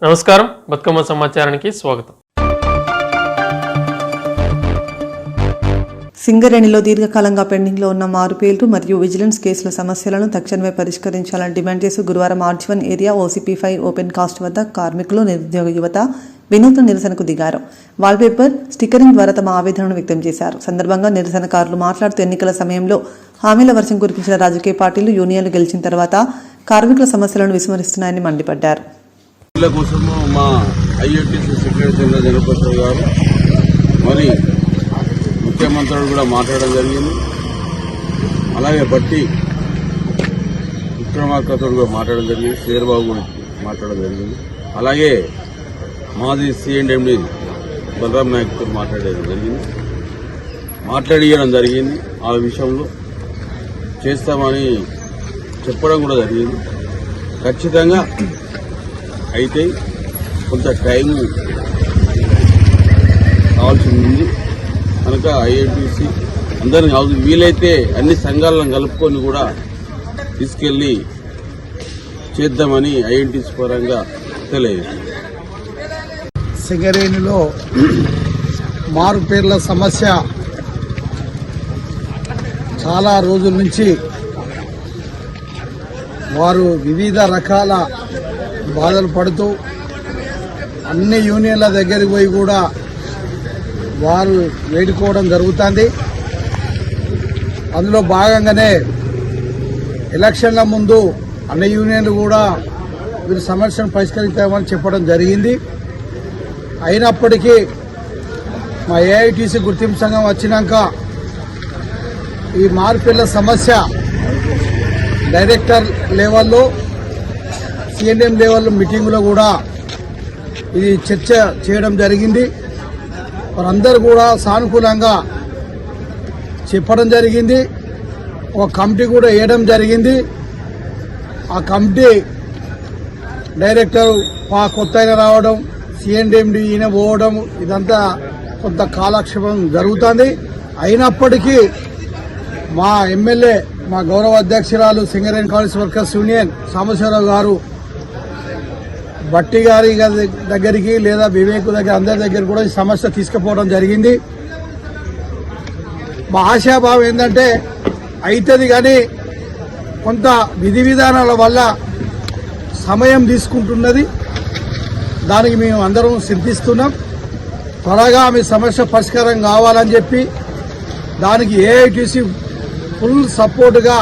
నమస్కారం, బతుకమ్మ సమాచారానికి స్వాగతం. సింగరేణిలో దీర్ఘకాలంగా పెండింగ్లో ఉన్న మారుపేర్లు మరియు విజిలెన్స్ కేసుల సమస్యలను తక్షణమే పరిష్కరించాలని డిమాండ్ చేస్తూ గురువారం RG one area OCP5 open cast వద్ద కార్మికులు, నిరుద్యోగ యువత వినూత్న నిరసనకు దిగారు. వాల్పేపర్, స్టిక్కరింగ్ ద్వారా తమ ఆవేదనను వ్యక్తం చేశారు. సందర్భంగా నిరసనకారులు మాట్లాడుతూ ఎన్నికల సమయంలో హామీల వర్షం కురిపించిన రాజకీయ పార్టీలు యూనియన్లు గెలిచిన తర్వాత కార్మికుల సమస్యలను విస్మరిస్తున్నాయని మండిపడ్డారు. ముఖ్యమంత్రులు కూడా మాట్లాడడం జరిగింది. అలాగే బట్టి విక్రమార్కతో కూడా మాట్లాడడం జరిగింది. శేర్బాబు గురించి మాట్లాడడం జరిగింది. అలాగే మాజీ CNMD బలరాం నాయక్తో మాట్లాడడం జరిగింది. ఆ విషయంలో చేస్తామని చెప్పడం కూడా జరిగింది. ఖచ్చితంగా అయితే కొంత టైం కావాల్సి ఉంది కనుక INTC అందరిని వీలైతే అన్ని సంఘాలను కలుపుకొని కూడా తీసుకెళ్లి చేద్దామని INTC పరంగా తెలియజేస్తుంది. సింగరేణిలో మారు పేర్ల సమస్య చాలా రోజుల నుంచి వారు వివిధ రకాల బాధలు పడుతూ అన్ని యూనియన్ల దగ్గరికి పోయి కూడా వారు వేడుకోవడం జరుగుతుంది. అందులో భాగంగానే ఎలక్షన్ల ముందు అన్ని యూనియన్లు కూడా వీరి సమస్యను పరిష్కరిస్తామని చెప్పడం జరిగింది. అయినప్పటికీ మా AITC గుర్తింపు సంఘం వచ్చినాక ఈ మార్పుల సమస్య డైరెక్టర్ లెవెల్లో, CNM లెవెల్లో మీటింగులో కూడా ఇది చర్చ చేయడం జరిగింది. వారందరూ కూడా సానుకూలంగా చెప్పడం జరిగింది. ఒక కమిటీ కూడా వేయడం జరిగింది. ఆ కమిటీ డైరెక్టర్ కొత్త రావడం, CNMD ఈయన పోవడం, ఇదంతా కొంత కాలక్షేపం జరుగుతుంది. అయినప్పటికీ మా ఎమ్మెల్యే, మా గౌరవ అధ్యక్షురాలు Singareni college workers union Sambasivarao గారు బట్టి గారి దగ్గరికి లేదా వివేక్ దగ్గర అందరి దగ్గర కూడా ఈ సమస్య తీసుకుపోవడం జరిగింది. మా ఆశాభావం ఏంటంటే అవుతుంది, కానీ కొంత విధి విధానాల వల్ల సమయం తీసుకుంటున్నది. దానికి మేము అందరం చింతిస్తున్నాం. త్వరగా మీ సమస్య పరిష్కారం కావాలని చెప్పి దానికి AITC ఫుల్ సపోర్టుగా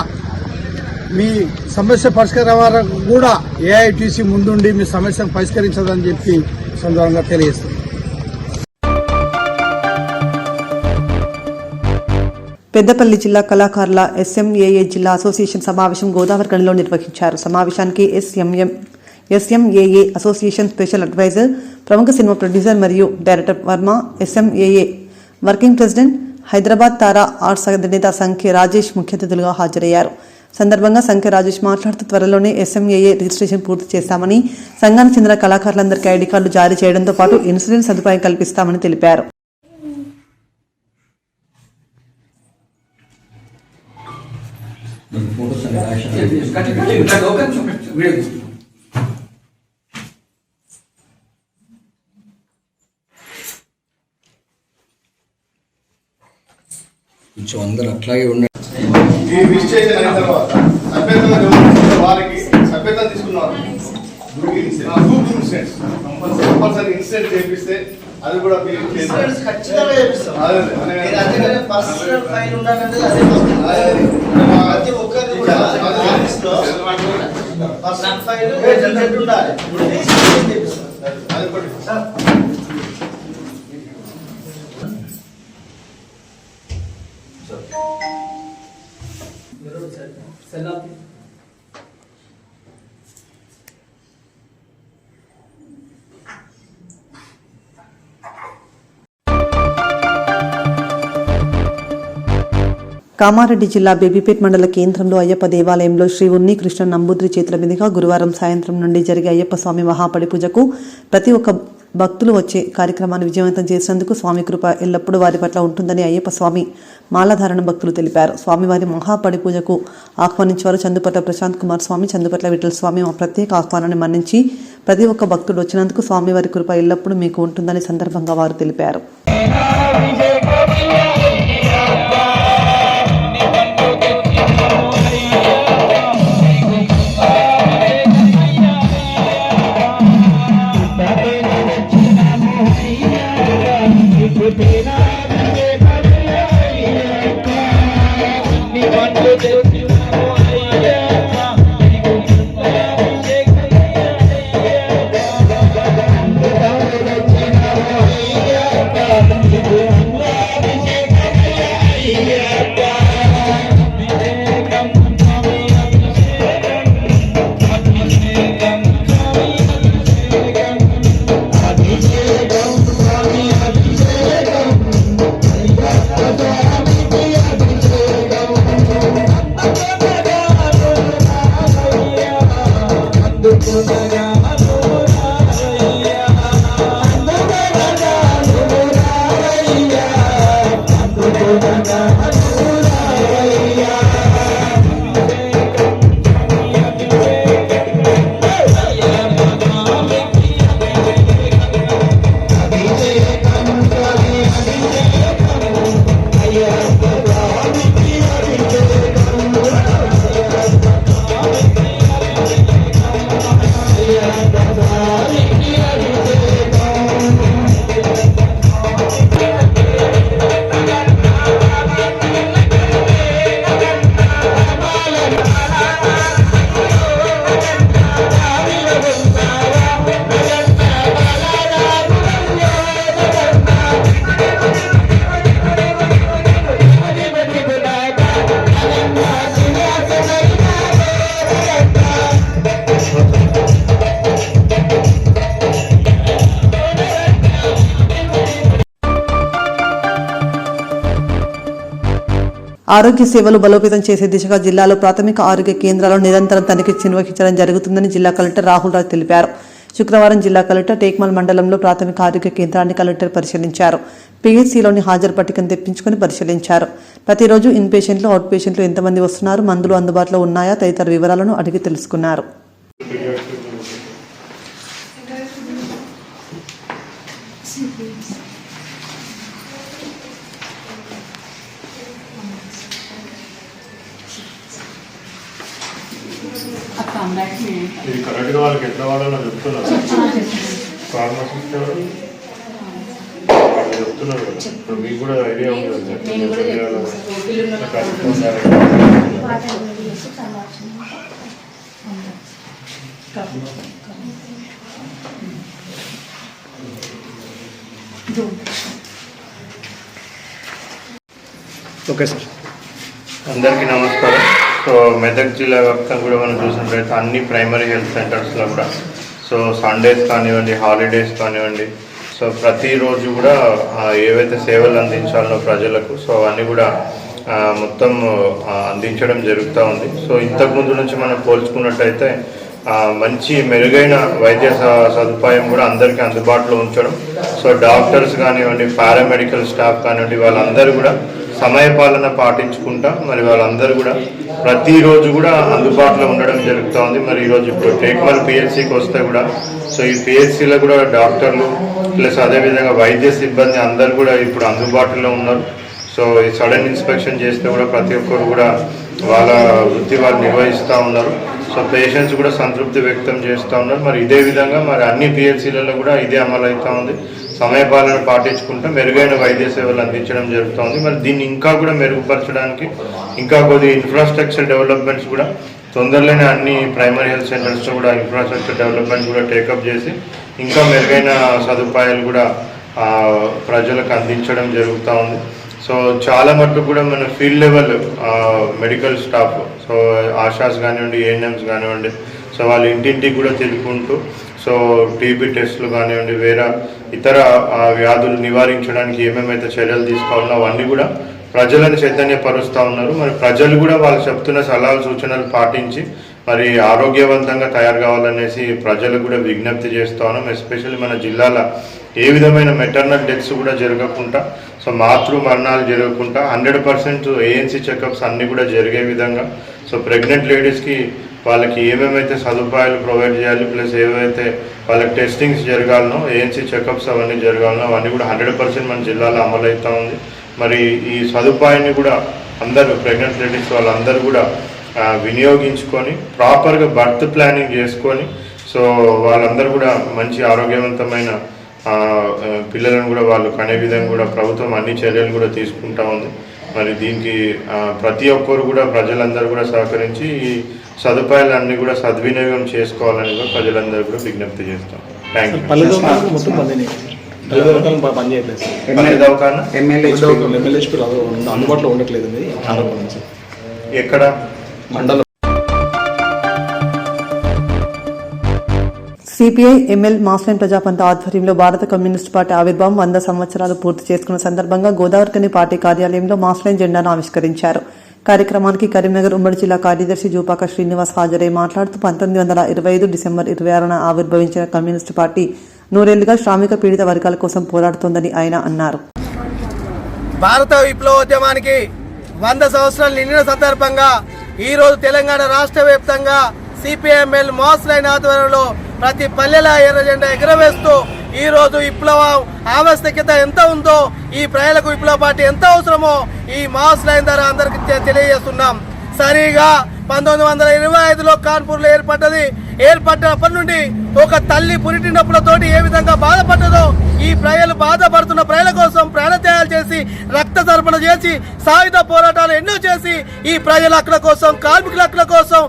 మీ సమస్య పరిష్కారం వరకు కూడా AITC ముందుండి మీ సమస్యను పరిష్కరించదని చెప్పి సందర్భంగా తెలియజేస్తుంది. పెద్దపల్లి జిల్లా కళాకారుల SMAA జిల్లా అసోసియేషన్ సమావేశం గోదావరిఖనిలో నిర్వహించారు. సమావేశానికి SMAA అసోసియేషన్ స్పెషల్ అడ్వైజర్, ప్రముఖ సినిమా ప్రొడ్యూసర్ మరియు director Varma, SMAA working president, Hyderabad Tara arts అధినేత సంఖ్య రాజేష్ ముఖ్య అతిథులుగా హాజరయ్యారు. సందర్భంగా సంఖ్య రాజేష్ మాట్లాడుతూ త్వరలోనే SMAA రిజిస్ట్రేషన్ పూర్తి చేస్తామని, సంఘానికి చెందిన కళాకారులందరికీ ఐడి కార్డులు జారీ చేయడంతో పాటు ఇన్సూరెన్స్ సదుపాయం కల్పిస్తామని తెలిపారు. కొంచెం అందరూ అట్లాగే ఉన్నారు. ఈ రిజిస్ట్రేషన్ అయిన తర్వాత వారికి సభ్యత తీసుకున్నారు. కంపల్సరీ ఇన్సెంట్ చేపిస్తే అది కూడా కామారెడ్డి జిల్లా బేబీపేట్ మండల కేంద్రంలో అయ్యప్ప దేవాలయంలో శ్రీ ఉన్ని కృష్ణ నంబూద్రి చేతుల మీదుగా గురువారం సాయంత్రం నుండి జరిగే అయ్యప్ప స్వామి మహాపడి పూజకు ప్రతి ఒక్క భక్తులు వచ్చే కార్యక్రమాన్ని విజయవంతం చేసినందుకు స్వామి కృప ఎల్లప్పుడూ వారి పట్ల ఉంటుందని అయ్యప్ప స్వామి మాలాధారణ భక్తులు తెలిపారు. స్వామివారి మహాపడి పూజకు ఆహ్వానించేవారు చందుపట్ల ప్రశాంత్ కుమార్ స్వామి, చందుపట్ల విఠల స్వామి మా ప్రత్యేక ఆహ్వానాన్ని మన్నించి ప్రతి ఒక్క భక్తుడు వచ్చినందుకు స్వామివారి కృప ఎల్లప్పుడూ మీకు ఉంటుందని సందర్భంగా వారు తెలిపారు. ఆరోగ్య సేవలు బలోపేతం చేసే దిశగా జిల్లాలో ప్రాథమిక ఆరోగ్య కేంద్రాలను నిరంతరం తనిఖీ నిర్వహించడం జరుగుతుందని జిల్లా కలెక్టర్ రాహుల్ రాజ్ తెలిపారు. శుక్రవారం జిల్లా కలెక్టర్ టేక్మల్ మండలంలో ప్రాథమిక ఆరోగ్య కేంద్రాన్ని కలెక్టర్ పరిశీలించారు. పీహెచ్సీలోని హాజరు పట్టికను తెప్పించుకుని పరిశీలించారు. ప్రతిరోజు ఇన్ పేషెంట్లు, అవుట్ పేషెంట్లు ఎంతమంది వస్తున్నారు, మందులు అందుబాటులో ఉన్నాయా తదితర వివరాలను అడిగి తెలుసుకున్నారు. ఇది కరెక్ట్గా వాళ్ళకి ఎట్లా వాడాలో చెప్తున్నారు. ఫార్మసిస్ట్ వాళ్ళు చెప్తున్నారు కదా, ఇప్పుడు మీకు కూడా ఐడియా ఉంది కదా. ఓకే సార్, అందరికీ నమస్కారం. సో మెదక్ జిల్లా వ్యాప్తంగా కూడా మనం చూసినట్లయితే అన్ని ప్రైమరీ హెల్త్ సెంటర్స్లో కూడా సో సండేస్ కానివ్వండి, హాలిడేస్ కానివ్వండి, సో ప్రతిరోజు కూడా ఏవైతే సేవలు అందించాలనో ప్రజలకు సో అవన్నీ కూడా మొత్తం అందించడం జరుగుతూ ఉంది. సో ఇంతకుముందు నుంచి మనం పోల్చుకున్నట్టయితే మంచి మెరుగైన వైద్య సదుపాయం కూడా అందరికీ అందుబాటులో ఉంచడం. సో డాక్టర్స్ కానివ్వండి, పారామెడికల్ స్టాఫ్ కానివ్వండి, వాళ్ళందరూ కూడా సమయపాలన పాటించుకుంటా మరి వాళ్ళందరూ కూడా ప్రతిరోజు కూడా అందుబాటులో ఉండడం జరుగుతూ ఉంది. మరి ఈరోజు ఇప్పుడు టేక్మల్ పిహెచ్సికి వస్తే కూడా సో ఈ పిహెచ్సిలో కూడా డాక్టర్లు ప్లస్ అదేవిధంగా వైద్య సిబ్బంది అందరూ కూడా ఇప్పుడు అందుబాటులో ఉన్నారు. సో ఈ సడన్ ఇన్స్పెక్షన్ చేస్తే కూడా ప్రతి ఒక్కరు కూడా వాళ్ళ వృత్తి వాళ్ళు నిర్వహిస్తూ ఉన్నారు. సో పేషెంట్స్ కూడా సంతృప్తి వ్యక్తం చేస్తూ ఉన్నారు. మరి ఇదే విధంగా మరి అన్ని పిహెచ్సిలలో కూడా ఇదే అమలు అవుతూ ఉంది. సమయపాలన పాటించుకుంటూ మెరుగైన వైద్య సేవలు అందించడం జరుగుతుంది. మరి దీన్ని ఇంకా కూడా మెరుగుపరచడానికి ఇంకా కొద్ది ఇన్ఫ్రాస్ట్రక్చర్ డెవలప్మెంట్స్ కూడా తొందరలోనే అన్ని ప్రైమరీ హెల్త్ సెంటర్స్లో కూడా ఇన్ఫ్రాస్ట్రక్చర్ డెవలప్మెంట్స్ కూడా టేకప్ చేసి ఇంకా మెరుగైన సదుపాయాలు కూడా ప్రజలకు అందించడం జరుగుతూ ఉంది. సో చాలా మటుకు కూడా మన field level medical staff, so ASHAs కానివ్వండి, ఏఎన్ఎంస్ కానివ్వండి, సో వాళ్ళు ఇంటింటికి కూడా తిరుగుకుంటూ సో టీబీ టెస్టులు కానివ్వండి, వేరే ఇతర వ్యాధులు నివారించడానికి ఏమేమైతే చర్యలు తీసుకోవాలో అవన్నీ కూడా ప్రజలను చైతన్యపరుస్తూ ఉన్నారు. మరి ప్రజలు కూడా వాళ్ళు చెప్తున్న సలహాలు సూచనలు పాటించి మరి ఆరోగ్యవంతంగా తయారు కావాలనేసి ప్రజలకు కూడా విజ్ఞప్తి చేస్తూ ఉన్నాం. ఎస్పెషల్లీ మన జిల్లాలో ఏ విధమైన మెటర్నల్ డెత్స్ కూడా జరగకుండా, సో మాతృ మరణాలు జరగకుండా 100% ఏఎన్సీ చెకప్స్ అన్నీ కూడా జరిగే విధంగా, సో ప్రెగ్నెంట్ లేడీస్కి వాళ్ళకి ఏమేమైతే సదుపాయాలు ప్రొవైడ్ చేయాలి, ప్లస్ ఏవైతే వాళ్ళకి టెస్టింగ్స్ జరగాలనో, ఏఎన్సీ చెకప్స్ అవన్నీ జరగాలనో అవన్నీ కూడా 100% మన జిల్లాలో అమలవుతూ ఉంది. మరి ఈ సదుపాయాన్ని కూడా అందరూ ప్రెగ్నెంట్ లేడీస్ వాళ్ళందరూ కూడా వినియోగించుకొని ప్రాపర్గా బర్త్ ప్లానింగ్ చేసుకొని, సో వాళ్ళందరూ కూడా మంచి ఆరోగ్యవంతమైన పిల్లలను కూడా వాళ్ళు కనే విధంగా కూడా ప్రభుత్వం అన్ని చర్యలు కూడా తీసుకుంటా ఉంది. మరి దీనికి ప్రతి ఒక్కరు కూడా ప్రజలందరూ కూడా సహకరించి ఈ సదుపాయాలన్నీ కూడా సద్వినియోగం చేసుకోవాలని కూడా ప్రజలందరూ కూడా విజ్ఞప్తి చేస్తాం. Thank you. అందుబాటులో ఉండట్లేదు ఎక్కడ మండలం సిపిఐ ఎంఎల్ మాస్లైన్ ప్రజాపంత ఆధ్వర్యంలో భారత కమ్యూనిస్టు పార్టీ ఆవిర్భావం 100 సంవత్సరాలు పూర్తి చేసుకున్న సందర్భంగా గోదావరికని పార్టీ కార్యాలయంలో మాస్లైన్ జెండాను ఆవిష్కరించారు. కార్యక్రమానికి కరీంనగర్ ఉమ్మడి జిల్లా కార్యదర్శి జూపాక శ్రీనివాస్ హాజరై మాట్లాడుతూ 1925 డిసెంబర్ 26న ఆవిర్భవించిన కమ్యూనిస్టు పార్టీ 100 ఏళ్లుగా శ్రామిక పీడిత వర్గాల కోసం పోరాడుతోందని ఆయన అన్నారు. భారత విప్లవోద్యమానికి 100 సంవత్సరాలు నిండిన సందర్భంగా ఈరోజు తెలంగాణ రాష్ట్ర వ్యాప్తంగా సిపిఐఎంఎల్ మాస్లైన్ ఆధ్వర్యంలో ప్రతి పల్లెల ఎర్ర జెండా ఎగురవేస్తూ ఈ రోజు విప్లవం ఆవశ్యకత ఎంత ఉందో, ఈ ప్రజలకు విప్లవ పార్టీ ఎంత అవసరమో ఈ మాస్లైన్ ద్వారా అందరికి తెలియజేస్తున్నాం. సరిగా 1925లో కాన్పూర్లో ఏర్పడినప్పటి నుండి ఒక తల్లి పురిటినప్పులతోటి ఏ విధంగా బాధపడ్డదో ఈ ప్రజలు బాధపడుతున్న ప్రజల కోసం ప్రాణత్యాగాలు చేసి రక్త తర్పణ చేసి సాయుధ పోరాటాలు ఎన్నో చేసి ఈ ప్రజల హక్కుల కోసం, కార్మికుల హక్కుల కోసం,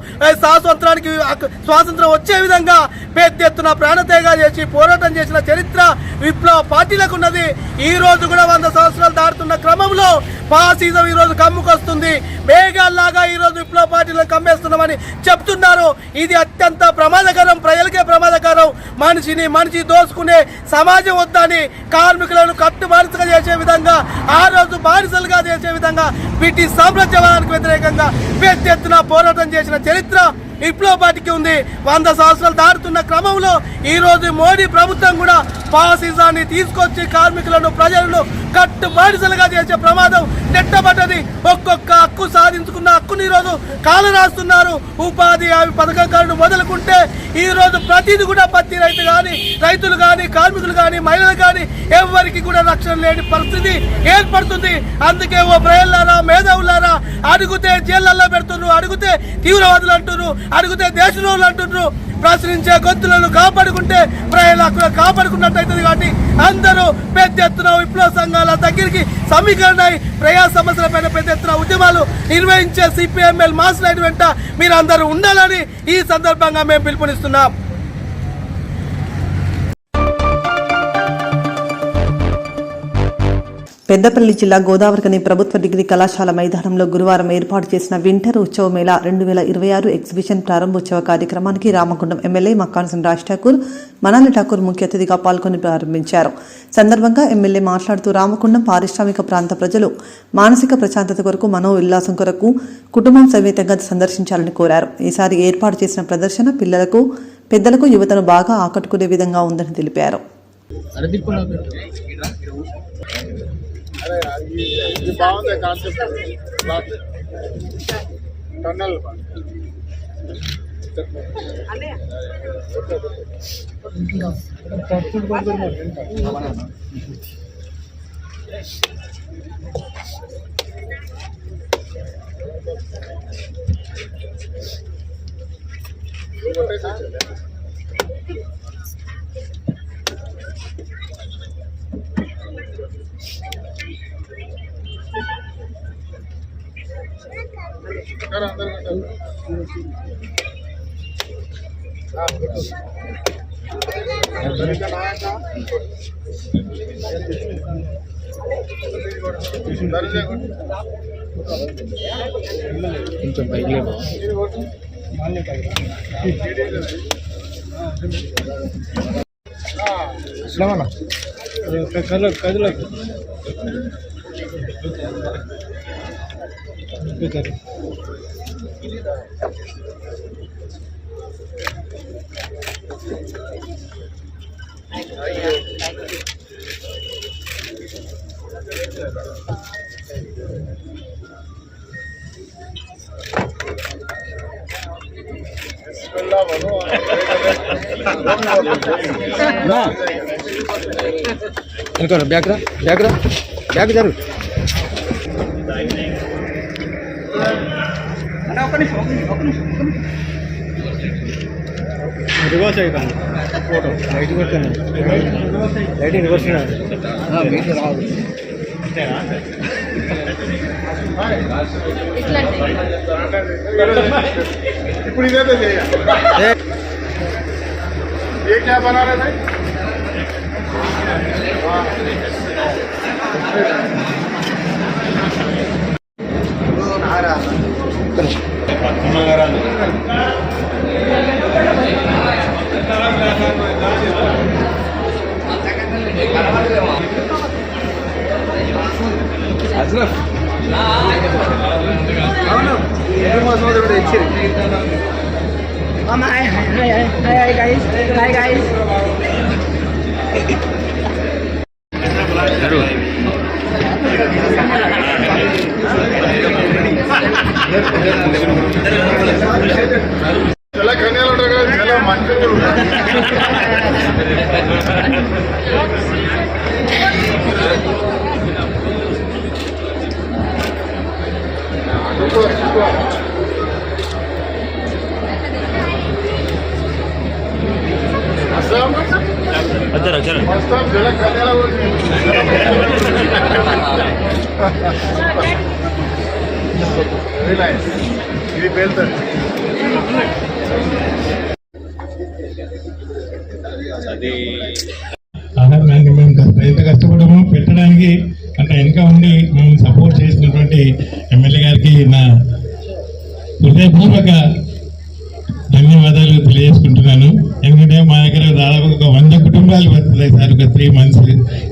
స్వాతంత్రం వచ్చే విధంగా పెద్ద ఎత్తున ప్రాణత్యాగాలు చేసి పోరాటం చేసిన చరిత్ర విప్లవ పార్టీలకు ఉన్నది. ఈ రోజు కూడా 100 సంవత్సరాలు దాటుతున్న క్రమంలో ఫాసిజం ఈ రోజు కమ్ముకొస్తుంది. మేఘాల్లాగా ఈ రోజు విప్లవ పార్టీలను కమ్మేస్తున్నామని చెప్తున్నారు. ఇది అత్యంత ప్రమాదకరం, ప్రజలకే ప్రమాదకరం. మనిషి దోసుకునే సమాజం వద్దని, కార్మికులను కట్టు బానిసగా చేసే విధంగా, ఆ రోజు బానిసలుగా చేసే విధంగా బ్రిటిష్ సామ్రాజ్యవాదానికి వ్యతిరేకంగా పెద్ద ఎత్తున పోరాటం చేసిన చరిత్ర విప్లవ పార్టీకి ఉంది. 100 సంవత్సరాలు దాటుతున్న క్రమంలో ఈ రోజు మోడీ ప్రభుత్వం కూడా ఫాసిజాన్ని తీసుకొచ్చి కార్మికులను, ప్రజలను కట్టు బానిసలుగా చేసే ప్రమాదం నెట్టబడ్డది. ఒక్కొక్క హక్కు సాధించుకున్న హక్కుని ఈ రోజు కాలు రాస్తున్నారు. ఉపాధి హామీ పథకం కారణం మొదలుకుంటే ఈ రోజు ప్రతిది కూడా పత్తి రైతులు కానీ కార్మికులు కానీ మహిళలు కానీ ఎవరికి కూడా రక్షణ లేని పరిస్థితి ఏర్పడుతుంది. అందుకే ఓ ప్రజలారా, మేధావులారా, అడిగితే జైళ్లలో పెడుతున్నారు, అడిగితే తీవ్రవాదులు అంటున్నారు, అడిగితే దేశంలో అంటున్నారు. ప్రశ్నించే గొంతులను కాపాడుకుంటే ప్రజల హక్కులు కాపాడుకున్నట్టయితుంది. కాబట్టి అందరూ పెద్ద ఎత్తున విప్లవ సంఘాల దగ్గరికి సమీకరణ ప్రజా సమస్యలపైన పెద్ద ఎత్తున ఉద్యమాలు నిర్వహించే సిపిఐఎంఎల్ మాస్లైన్ వెంట మీరు అందరూ ఉండాలని ఈ సందర్భంగా మేము పిలుపునిస్తున్నాం. పెద్దపల్లి జిల్లా గోదావరికని ప్రభుత్వ డిగ్రీ కళాశాల మైదానంలో గురువారం ఏర్పాటు చేసిన వింటర్ ఉత్సవ మేళా 2026 ఎగ్జిబిషన్ ప్రారంభోత్సవ కార్యక్రమానికి రామగుండం ఎమ్మెల్యే మక్కాన్సన్ రాజ్ ఠాకూర్, మనాలి ఠాకూర్ ముఖ్య అతిథిగా పాల్గొని ప్రారంభించారు. సందర్భంగా ఎమ్మెల్యే మాట్లాడుతూ రామగుండం పారిశ్రామిక ప్రాంత ప్రజలు మానసిక ప్రశాంతత కొరకు, మనో ఉల్లాసం కొరకు కుటుంబం సమేతంగా సందర్శించాలని కోరారు. ఈసారి ఏర్పాటు చేసిన ప్రదర్శన పిల్లలకు, పెద్దలకు, యువతను బాగా ఆకట్టుకునే విధంగా ఉందని తెలిపారు. ఇది బాగుంది కాన్సెప్ట్. టన్నల్ కొంచెం పైకి కదల బ్యాక్ రా బ్యాక్ రా బ్యాక్ జరు రివర్స్ అయిపోయింది ఫోటో లైట్ కొట్టాను లైట్ రివర్స్ మీటర్ రాదు ఇప్పుడు ఇదే చేయాలి ये क्या बना रहे थे Hi guys. Hi guys. चला खाने वाला चला मंचल जला खाने ఇది పేలుతుంది ఆహారాన్ని మేము ఎంత కష్టపడమో పెట్టడానికి అంటే వెనుక ఉండి మేము సపోర్ట్ చేసినటువంటి ఎమ్మెల్యే గారికి నా హృదయపూర్వక ధన్యవాదాలు తెలియజేసుకుంటున్నాను. ఎందుకంటే మా దగ్గర దాదాపు ఒక 100 కుటుంబాలు వస్తున్నాయి సార్. ఒక 3 months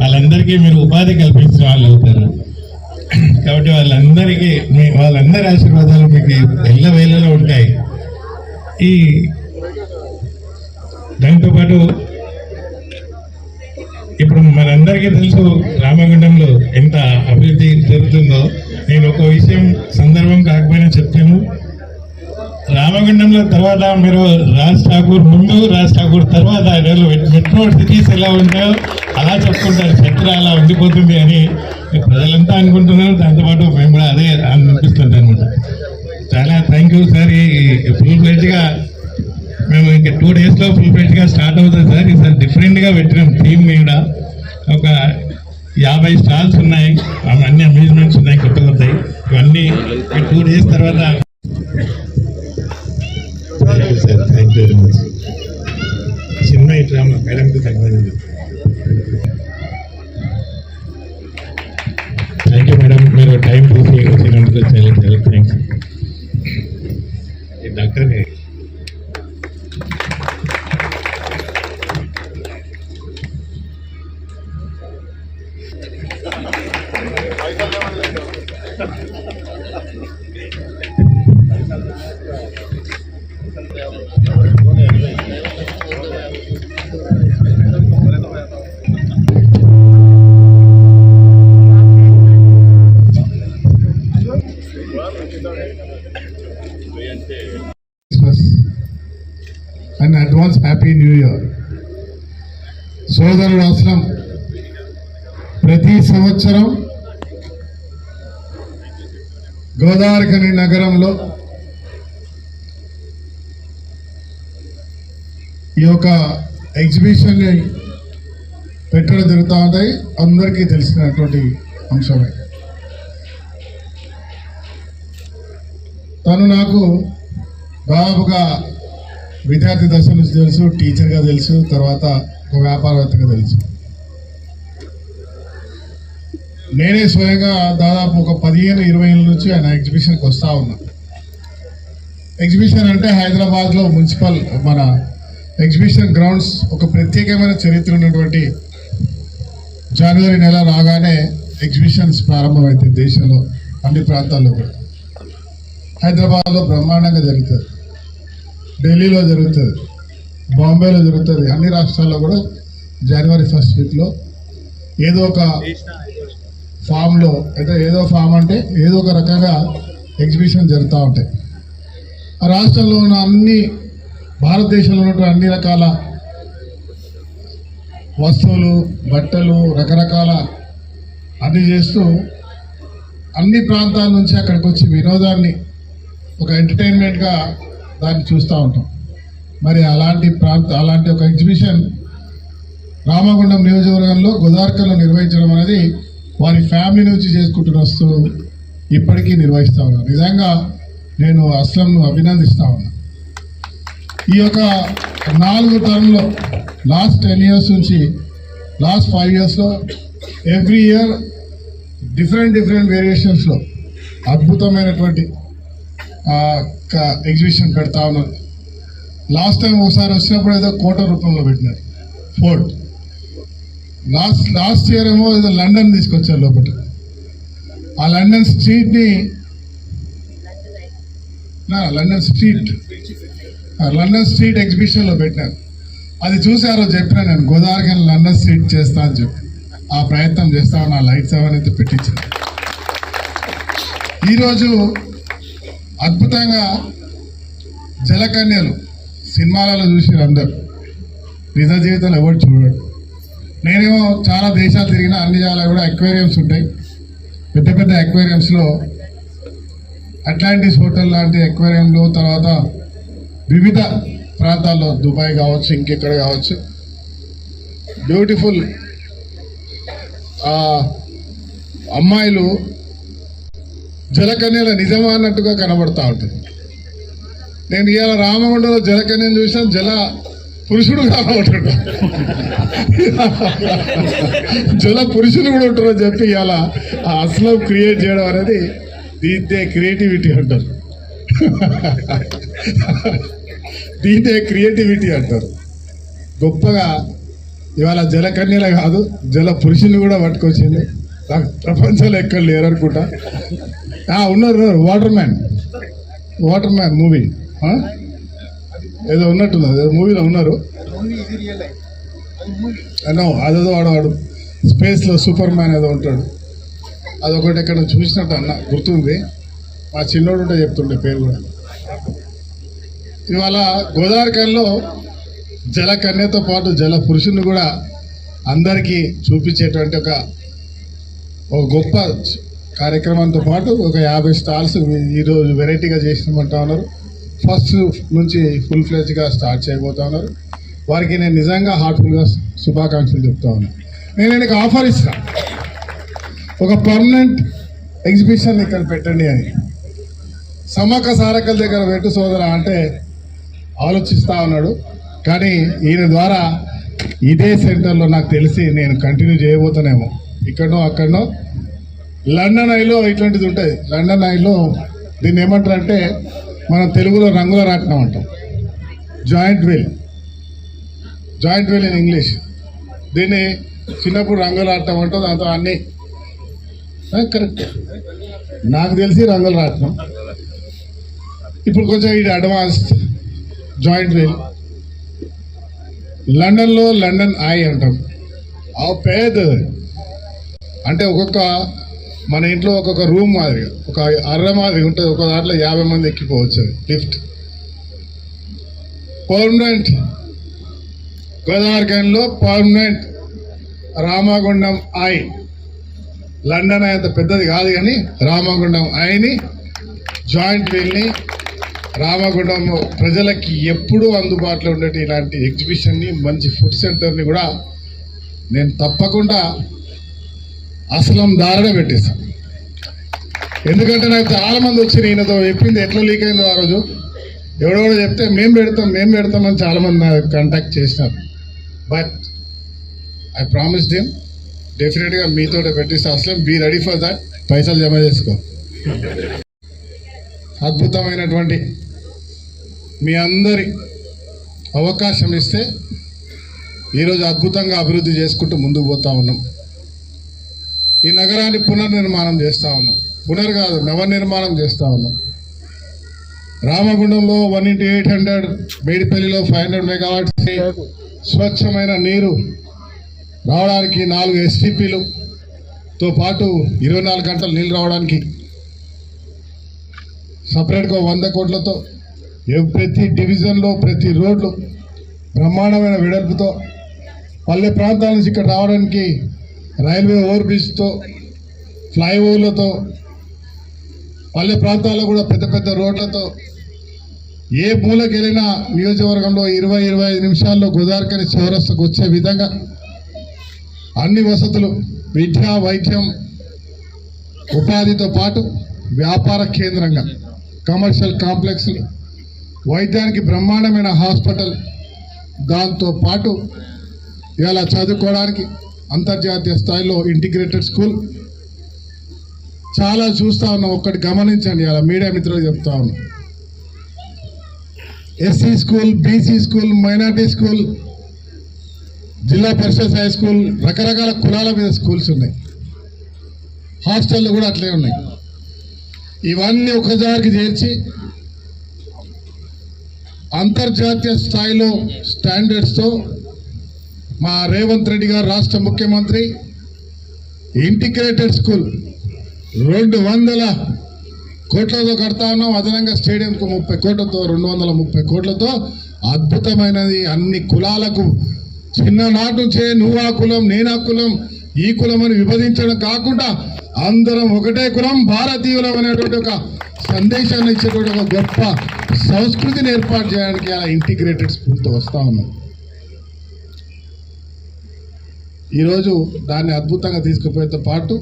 వాళ్ళందరికీ మీరు ఉపాధి కల్పించిన వాళ్ళు అవుతారు. కాబట్టి వాళ్ళందరి ఆశీర్వాదాలు మీకు ఎల్లవేళలో ఉంటాయి. ఈ దాంతోపాటు ఇప్పుడు మనందరికీ తెలుసు రామగుండంలో ఎంత అభివృద్ధి జరుగుతుందో. నేను ఒక విషయం సందర్భం కాకపోయినా చెప్తాను. రామగుండంలో తర్వాత మీరు రాజ్ ఠాకూర్ ముందు, రాజ్ ఠాకూర్ తర్వాత మెట్రో సిటీస్ ఎలా ఉంటాయో అలా చెప్పుకుంటారు. చరిత్ర అలా ఉండిపోతుంది అని ప్రజలంతా అనుకుంటున్నారు. దాంతోపాటు మేము కూడా అదే అనిపిస్తుంది అనమాట. చాలా థ్యాంక్ యూ సార్. ఈ ఫుల్ ఫ్లెడ్జ్గా మేము ఇంకా 2 daysలో ఫుల్ ఫ్లెడ్జ్గా స్టార్ట్ అవుతుంది సార్. ఈసారి డిఫరెంట్గా పెట్టినాం థీమ్ మీద. ఒక 50 stalls ఉన్నాయి, అన్ని అమ్యూజ్మెంట్స్ ఉన్నాయి, కొత్తగా. ఇవన్నీ 2 days తర్వాత. Sir thank you very much. Cinema ఇట్లా మేడంకి తగ్గదు. థ్యాంక్ యూ మేడం, మీరు టైం తీసి వచ్చినందుకు చాలా చాలా thanks. Doctor and advance happy new year. సోదరుడు అస్లం ప్రతి సంవత్సరం గోదావరిఖని నగరంలో ఈ యొక్క ఎగ్జిబిషన్ని పెట్టడం జరుగుతూ ఉంటాయి. అందరికీ తెలిసినటువంటి అంశమే. తను నాకు దాదాపుగా విద్యార్థి దశ నుంచి తెలుసు, టీచర్గా తెలుసు, తర్వాత ఒక వ్యాపారవేత్తగా తెలుసు. నేనే స్వయంగా దాదాపు ఒక 15-20 ఏళ్ళ నుంచి ఆయన ఎగ్జిబిషన్కి వస్తూ ఉన్నా. ఎగ్జిబిషన్ అంటే హైదరాబాద్లో మున్సిపల్ మన ఎగ్జిబిషన్ గ్రౌండ్స్ ఒక ప్రత్యేకమైన చరిత్ర ఉన్నటువంటి. జనవరి నెల రాగానే ఎగ్జిబిషన్స్ ప్రారంభమవుతాయి దేశంలో అన్ని ప్రాంతాల్లో కూడా. హైదరాబాద్లో బ్రహ్మాండంగా జరుగుతుంది, ఢిల్లీలో జరుగుతుంది, బాంబేలో జరుగుతుంది, అన్ని రాష్ట్రాల్లో కూడా జనవరి ఫస్ట్ వీక్లో ఏదో ఒక ఫామ్లో అయితే ఏదో ఫామ్ అంటే ఏదో ఒక రకంగా ఎగ్జిబిషన్ జరుగుతూ ఉంటాయి. ఆ రాష్ట్రంలో ఉన్న భారతదేశంలో ఉన్నటువంటి అన్ని రకాల వస్తువులు, బట్టలు, రకరకాల అన్ని చేస్తూ అన్ని ప్రాంతాల నుంచి అక్కడికి వచ్చి వినోదాన్ని ఒక ఎంటర్టైన్మెంట్గా దాన్ని చూస్తూ ఉంటాం. మరి అలాంటి ఒక ఎగ్జిబిషన్ రామగుండం నియోజకవర్గంలో గోదావరిలో నిర్వహించడం అనేది వారి ఫ్యామిలీ నుంచి చేసుకుంటూ వస్తూ ఇప్పటికీ నిర్వహిస్తూ ఉన్నారు. నిజంగా నేను అస్లంను అభినందిస్తా ఉన్నా. ఈ యొక్క 4 టర్మ్లో లాస్ట్ 10 years నుంచి లాస్ట్ 5 yearsలో ఎవ్రీ ఇయర్ డిఫరెంట్ వేరియేషన్స్లో అద్భుతమైనటువంటి ఎగ్జిబిషన్ పెడతా ఉన్నారు. లాస్ట్ టైం ఒకసారి వచ్చినప్పుడు ఏదో కోట రూపంలో పెట్టినారు ఫోర్ట్. లాస్ట్ ఇయర్ ఏమో ఏదో లండన్ తీసుకొచ్చారు లోపల. ఆ లండన్ స్ట్రీట్ ఎగ్జిబిషన్లో పెట్టినారు. అది చూసి ఆ రోజు చెప్పినా నేను గోదావరికి లండన్ స్ట్రీట్ చేస్తా అని చెప్పి ఆ ప్రయత్నం చేస్తా ఉన్నా. లైట్స్ అవన్నీ పెట్టించాను. ఈరోజు అద్భుతంగా జలకన్యలు సినిమాలలో చూసి అందరు, నిజ జీవితంలో ఎవరు చూడడు. నేనేమో చాలా దేశాలు తిరిగిన అన్ని చాలా కూడా అక్వేరియంస్ ఉంటాయి. పెద్ద అక్వేరియంస్లో అట్లాంటిస్ హోటల్ లాంటి అక్వేరియంలో, తర్వాత వివిధ ప్రాంతాల్లో దుబాయ్ కావచ్చు, ఇంకెక్కడ కావచ్చు, బ్యూటిఫుల్ అమ్మాయిలు జలకన్యల నిజమా అన్నట్టుగా కనబడతా ఉంటుంది. నేను ఇవాళ రామగుండంలో జలకన్యను చూసాను, జల పురుషుడు కనబడుతుంటా, జల పురుషులు కూడా ఉంటారని చెప్పి ఇవాళ ఆ అస్లం క్రియేట్ చేయడం అనేది దీంతే క్రియేటివిటీ అంటారు. దీంతే క్రియేటివిటీ అంటారు. గొప్పగా ఇవాళ జలకన్యలే కాదు, జల పురుషులు కూడా పట్టుకొచ్చింది. నాకు ప్రపంచంలో ఎక్కడ లేరు అనుకుంటా. ఉన్నారు వాటర్ మ్యాన్ మూవీ ఏదో ఉన్నట్టుంది, అదే మూవీలో ఉన్నారు. అదేదో వాడు స్పేస్లో సూపర్ మ్యాన్ ఏదో ఉంటాడు. అదొకటి ఎక్కడ చూసినట్టు అన్న గుర్తుంది. మా చిన్నోడు ఉంటే చెప్తుండే పేరు కూడా. ఇవాళ గోదావరిలో జలకన్యతో పాటు జల పురుషుని కూడా అందరికీ చూపించేటువంటి ఒక గొప్ప కార్యక్రమంతో పాటు ఒక 50 స్టాల్స్ ఈరోజు వెరైటీగా చేసినామంటా ఉన్నారు. ఫస్ట్ నుంచి ఫుల్ ఫ్లెజ్గా స్టార్ట్ చేయబోతా ఉన్నారు. వారికి నేను నిజంగా హార్ట్ఫుల్గా శుభాకాంక్షలు చెప్తా ఉన్నాను. నేను ఆయనకు ఆఫర్ ఇస్తాను, ఒక పర్మనెంట్ ఎగ్జిబిషన్ ఇక్కడ పెట్టండి అని. సమ్మక్క సారక్కల దగ్గర పెట్టు సోదరా అంటే ఆలోచిస్తూ ఉన్నాడు. కానీ ఈయన ద్వారా ఇదే సెంటర్లో నాకు తెలిసి నేను కంటిన్యూ చేయబోతానేమో. ఇక్కడనో అక్కడనో లండన్ ఐలో ఇట్లాంటిది ఉంటుంది. లండన్ ఐలో దీన్ని ఏమంటారంటే మనం తెలుగులో రంగుల రాట్నం అంటాం. Joint wheel in English. దీన్ని చిన్నప్పుడు రంగుల రాట్నం అంటాం. దాంతో అన్నీ కరెక్ట్ నాకు తెలిసి రంగుల రాట్నం. ఇప్పుడు కొంచెం ఇది అడ్వాన్స్డ్ జాయింట్ వీల్. లండన్లో లండన్ ఐ అంటాం. ఆ పేద అంటే మన ఇంట్లో ఒక్కొక్క రూమ్ మాదిరిగా ఒక అర్ర మాదిరి ఉంటుంది. ఒక దాంట్లో 50 మంది ఎక్కిపోవచ్చు. లిఫ్ట్ పర్మనెంట్ గోదావరిలో permanent Ramagundam I. London I అంత పెద్దది కాదు కానీ రామగుండం ఐని జాయింట్ వీల్ని రామగుండం ప్రజలకి ఎప్పుడూ అందుబాటులో ఉండేటి ఇలాంటి ఎగ్జిబిషన్ని, మంచి ఫుడ్ సెంటర్ని కూడా నేను తప్పకుండా అసలం దారిలో పెట్టేస్తాను. ఎందుకంటే నాకు చాలా మంది వచ్చి ఈయనతో చెప్పింది ఎట్లా లీక్ అయిందో ఆ రోజు ఎవడెవడో చెప్తే మేము పెడతామని చాలా మంది నాకు కాంటాక్ట్ చేసినారు. బట్ ఐ ప్రామిస్ హిమ్ డెఫినెట్గా మీతో పెట్టిస్తే అసలు బీ రెడీ ఫర్ దట్. పైసలు జమ చేసుకో. అద్భుతమైనటువంటి మీ అందరి అవకాశం ఇస్తే ఈరోజు అద్భుతంగా అభివృద్ధి చేసుకుంటూ ముందుకు పోతా ఉన్నాం. ఈ నగరాన్ని పునర్నిర్మాణం చేస్తూ ఉన్నాం. నవనిర్మాణం చేస్తూ ఉన్నాం. రామగుండంలో 1x800, మేడిపల్లిలో 500 మెగావాట్స్ స్వచ్ఛమైన నీరు రావడానికి 4 ఎస్టీపీలతో పాటు 24 గంటలు నీళ్ళు రావడానికి సపరేట్గా 100 కోట్లతో ప్రతి డివిజన్లో ప్రతి రోడ్లు బ్రహ్మాండమైన వెడల్పుతో పల్లె ప్రాంతాల నుంచి ఇక్కడ రావడానికి రైల్వే ఓవర్ బ్రిడ్జ్తో ఫ్లైఓవర్లతో పల్లె ప్రాంతాల్లో కూడా పెద్ద పెద్ద రోడ్లతో ఏ మూలకి వెళ్ళినా నియోజకవర్గంలో 20-25 నిమిషాల్లో గోదావరికని చౌరస్తకు వచ్చే విధంగా అన్ని వసతులు విద్య వైద్యం ఉపాధితో పాటు వ్యాపార కేంద్రంగా కమర్షియల్ కాంప్లెక్స్లు వైద్యానికి బ్రహ్మాండమైన హాస్పిటల్ దాంతో పాటు ఇలా చదువుకోవడానికి అంతర్జాతీయ స్థాయిలో ఇంటిగ్రేటెడ్ స్కూల్ చాలా చూస్తూ ఉన్నాం. ఒక్కటి గమనించండి, అలా మీడియా మిత్రులు చెప్తా ఉన్నాం. SC school, BC school, minority school, జిల్లా పరిషత్ హై స్కూల్, రకరకాల కులాల మీద స్కూల్స్ ఉన్నాయి. హాస్టళ్ళు కూడా అట్లే ఉన్నాయి. ఇవన్నీ ఒకసారికి చేర్చి అంతర్జాతీయ స్థాయిలో స్టాండర్డ్స్తో మా రేవంత్ రెడ్డి గారు రాష్ట్ర ముఖ్యమంత్రి ఇంటిగ్రేటెడ్ స్కూల్ 200 కోట్లతో కడతా ఉన్నాం. అదనంగా స్టేడియంకు 30 కోట్లతో 230 కోట్లతో అద్భుతమైనది. అన్ని కులాలకు చిన్ననాటి నుంచే నువ్వు ఆ కులం నేను ఆ కులం ఈ కులం అని విభజించడం కాకుండా అందరం ఒకటే కులం భారతీయులం అనేటువంటి ఒక సందేశాన్ని ఇచ్చేటువంటి ఒక గొప్ప సంస్కృతిని ఏర్పాటు చేయడానికి అలా ఇంటిగ్రేటెడ్ స్కూల్తో వస్తూ ఉన్నాం. ఈరోజు దాన్ని అద్భుతంగా తీసుకుపోయేతో పాటు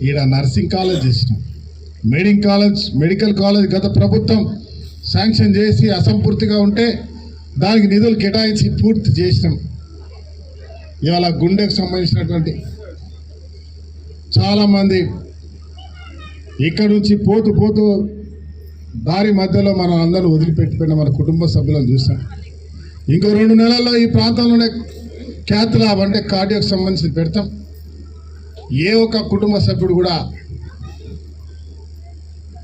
ఈడ నర్సింగ్ కాలేజ్ చేసినాం, మెడికల్ కాలేజ్ గత ప్రభుత్వం శాంక్షన్ చేసి అసంపూర్తిగా ఉంటే దానికి నిధులు కేటాయించి పూర్తి చేసినాం. ఇవాళ గుండెకు సంబంధించినటువంటి చాలామంది ఇక్కడ నుంచి పోతూ దారి మధ్యలో మనం అందరూ వదిలిపెట్టిపోయిన మన కుటుంబ సభ్యులను చూసాం. ఇంకో 2 నెలల్లో ఈ ప్రాంతంలోనే క్యాత్ ల్యాబ్ అంటే కార్డియోకి సంబంధించి పెడతాం. ఏ ఒక్క కుటుంబ సభ్యుడు కూడా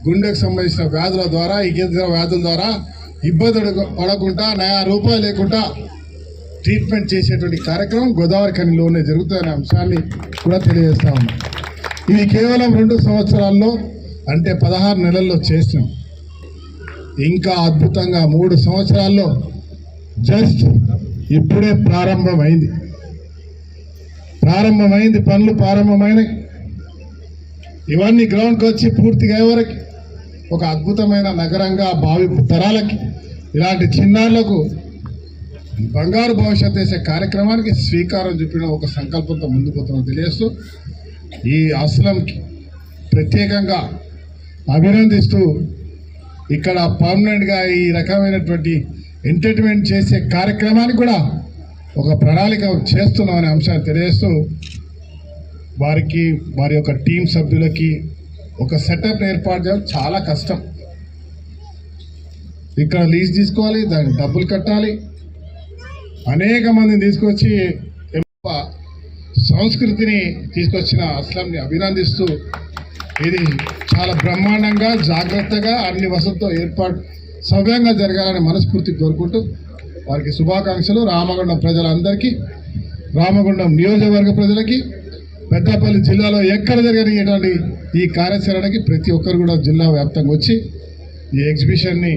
గుండెకు సంబంధించిన వ్యాధుల ద్వారా ఇతర వ్యాధుల ద్వారా ఇబ్బంది పడకుండా ₹1 లేకుండా ట్రీట్మెంట్ చేసేటువంటి కార్యక్రమం గోదావరి ఖనిలోనే జరుగుతుందనే అంశాన్ని కూడా తెలియజేస్తా ఉన్నాం. ఇది కేవలం 2 సంవత్సరాల్లో అంటే 16 నెలల్లో చేసినాం. ఇంకా అద్భుతంగా 3 సంవత్సరాల్లో జస్ట్ ఇప్పుడే ప్రారంభమైంది, పనులు ప్రారంభమైనవి. ఇవన్నీ గ్రౌండ్కి వచ్చి పూర్తిగా అయ్యేవరకు ఒక అద్భుతమైన నగరంగా భావి తరాలకి ఇలాంటి చిన్నారులకు బంగారు భవిష్యత్తు వేసే కార్యక్రమానికి శ్రీకారం చుట్టిన ఒక సంకల్పంతో ముందుకు పోతున్నాం తెలియజేస్తూ ఈ అస్లంకి ప్రత్యేకంగా అభినందిస్తూ ఇక్కడ పర్మనెంట్గా ఈ రకమైనటువంటి ఎంటర్టైన్మెంట్ చేసే కార్యక్రమానికి కూడా ఒక ప్రణాళిక చేస్తున్నామనే అంశాన్ని తెలియజేస్తూ వారికి వారి యొక్క టీం సభ్యులకి ఒక సెటప్ ఏర్పాటు చేయడం చాలా కష్టం. ఇక్కడ లీజ్ తీసుకోవాలి, దానికి డబ్బులు కట్టాలి, అనేక మందిని తీసుకొచ్చి సంస్కృతిని తీసుకొచ్చిన అస్లంని అభినందిస్తూ ఇది చాలా బ్రహ్మాండంగా జాగ్రత్తగా అన్ని వసతులతో ఏర్పాటు సవ్యంగా జరగాలని మనస్ఫూర్తి కోరుకుంటూ వారికి శుభాకాంక్షలు. రామగుండం ప్రజలందరికీ, రామగుండం నియోజకవర్గ ప్రజలకి, పెద్దపల్లి జిల్లాలో ఎక్కడ జరిగినటువంటి ఈ కార్యాచరణకి ప్రతి ఒక్కరు కూడా జిల్లా వ్యాప్తంగా వచ్చి ఈ ఎగ్జిబిషన్ని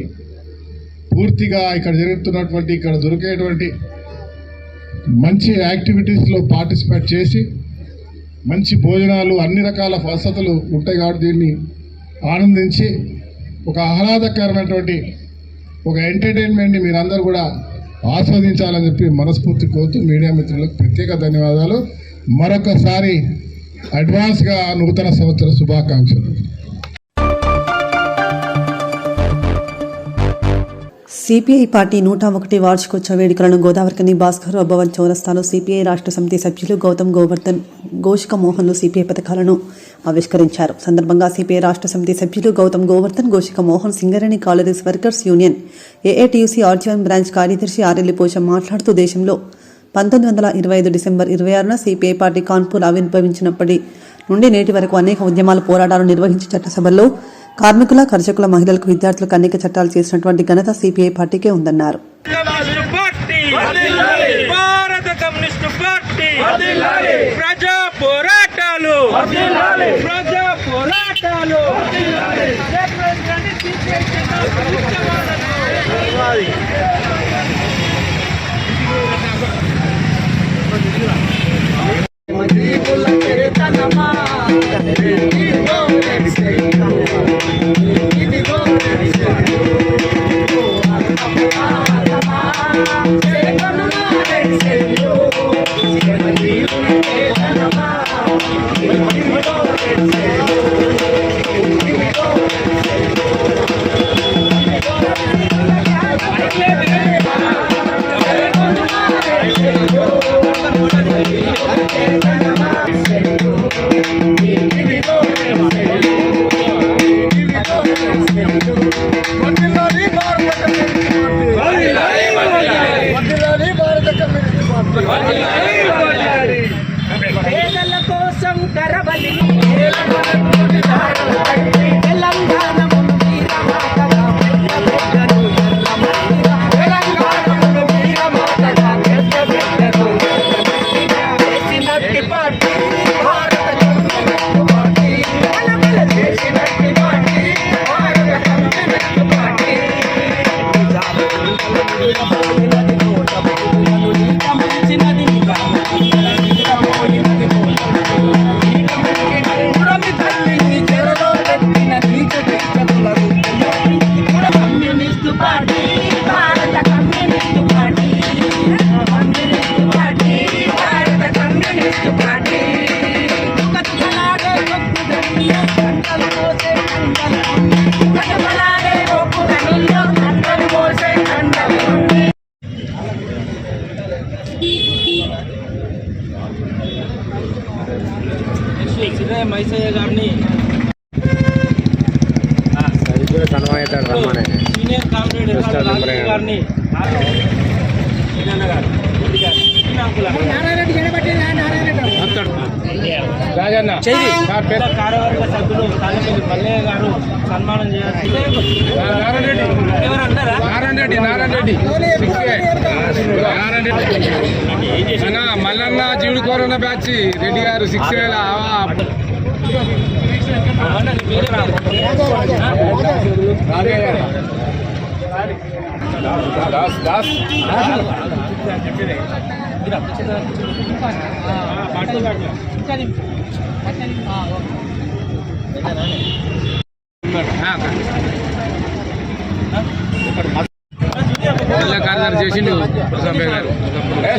పూర్తిగా ఇక్కడ జరుగుతున్నటువంటి ఇక్కడ దొరికేటువంటి మంచి యాక్టివిటీస్లో పార్టిసిపేట్ చేసి మంచి భోజనాలు అన్ని రకాల వసతులు ఉంటాయి కాబట్టి దీన్ని ఆనందించి ఒక ఆహ్లాదకరమైనటువంటి ఒక ఎంటర్టైన్మెంట్ని మీరందరూ కూడా ఆస్వాదించాలని చెప్పి మనస్ఫూర్తి కోరుతూ మీడియా మిత్రులకు ప్రత్యేక ధన్యవాదాలు. మరొకసారి అడ్వాన్స్గా నూతన సంవత్సర శుభాకాంక్షలు. సిపిఐ పార్టీ 101 వార్షికోత్సవ వేడుకలను గోదావరికని భాస్కర్ భవన్ చౌరస్తాలో సిపిఐ రాష్ట్ర సమితి సభ్యులు గౌతమ్ గోవర్ధన్, గోషిక మోహన్లు సిపిఐ పథకాలను ఆవిష్కరించారు. సందర్భంగా సిపిఐ రాష్ట్ర సమితి సభ్యులు Gautam Govardhan, Goshika Mohan Singareni collieries workers union AITUC RG one branch కార్యదర్శి ఆరెల్లి పోషం మాట్లాడుతూ దేశంలో 1925 డిసెంబర్ 26న సిపిఐ పార్టీ కాన్పూర్ ఆవిర్భవించినప్పటి నుండి నేటి వరకు అనేక ఉద్యమాలు, పోరాటాలు నిర్వహించి చట్టసభల్లో కార్మికుల, కర్షకుల, మహిళలకు, విద్యార్థులకు అనేక చట్టాలు చేసినటువంటి ఘనత సిపిఐ పార్టీకే ఉందన్నారు. కమ్యూనిస్టు పార్టీ భారత కమ్యూనిస్టు పార్టీ ప్రజా పోరాటాలు ప్రజా పోరాటాలు పేదల కోసం కరబలి తెలంగాణ మైసయ్య గారిని సీనియర్ కామ్రేడ్ గారిని కార్యవర్గ సభ్యులు తాలిపల్లి మల్లయ్య గారు సన్మానం చేయాల్సి మల్లన్న జీవుడు కోరన్న బ్యాచ్ రెడ్డి గారు 6 వేల జిల్లా కార్యదర్శి చేసిండు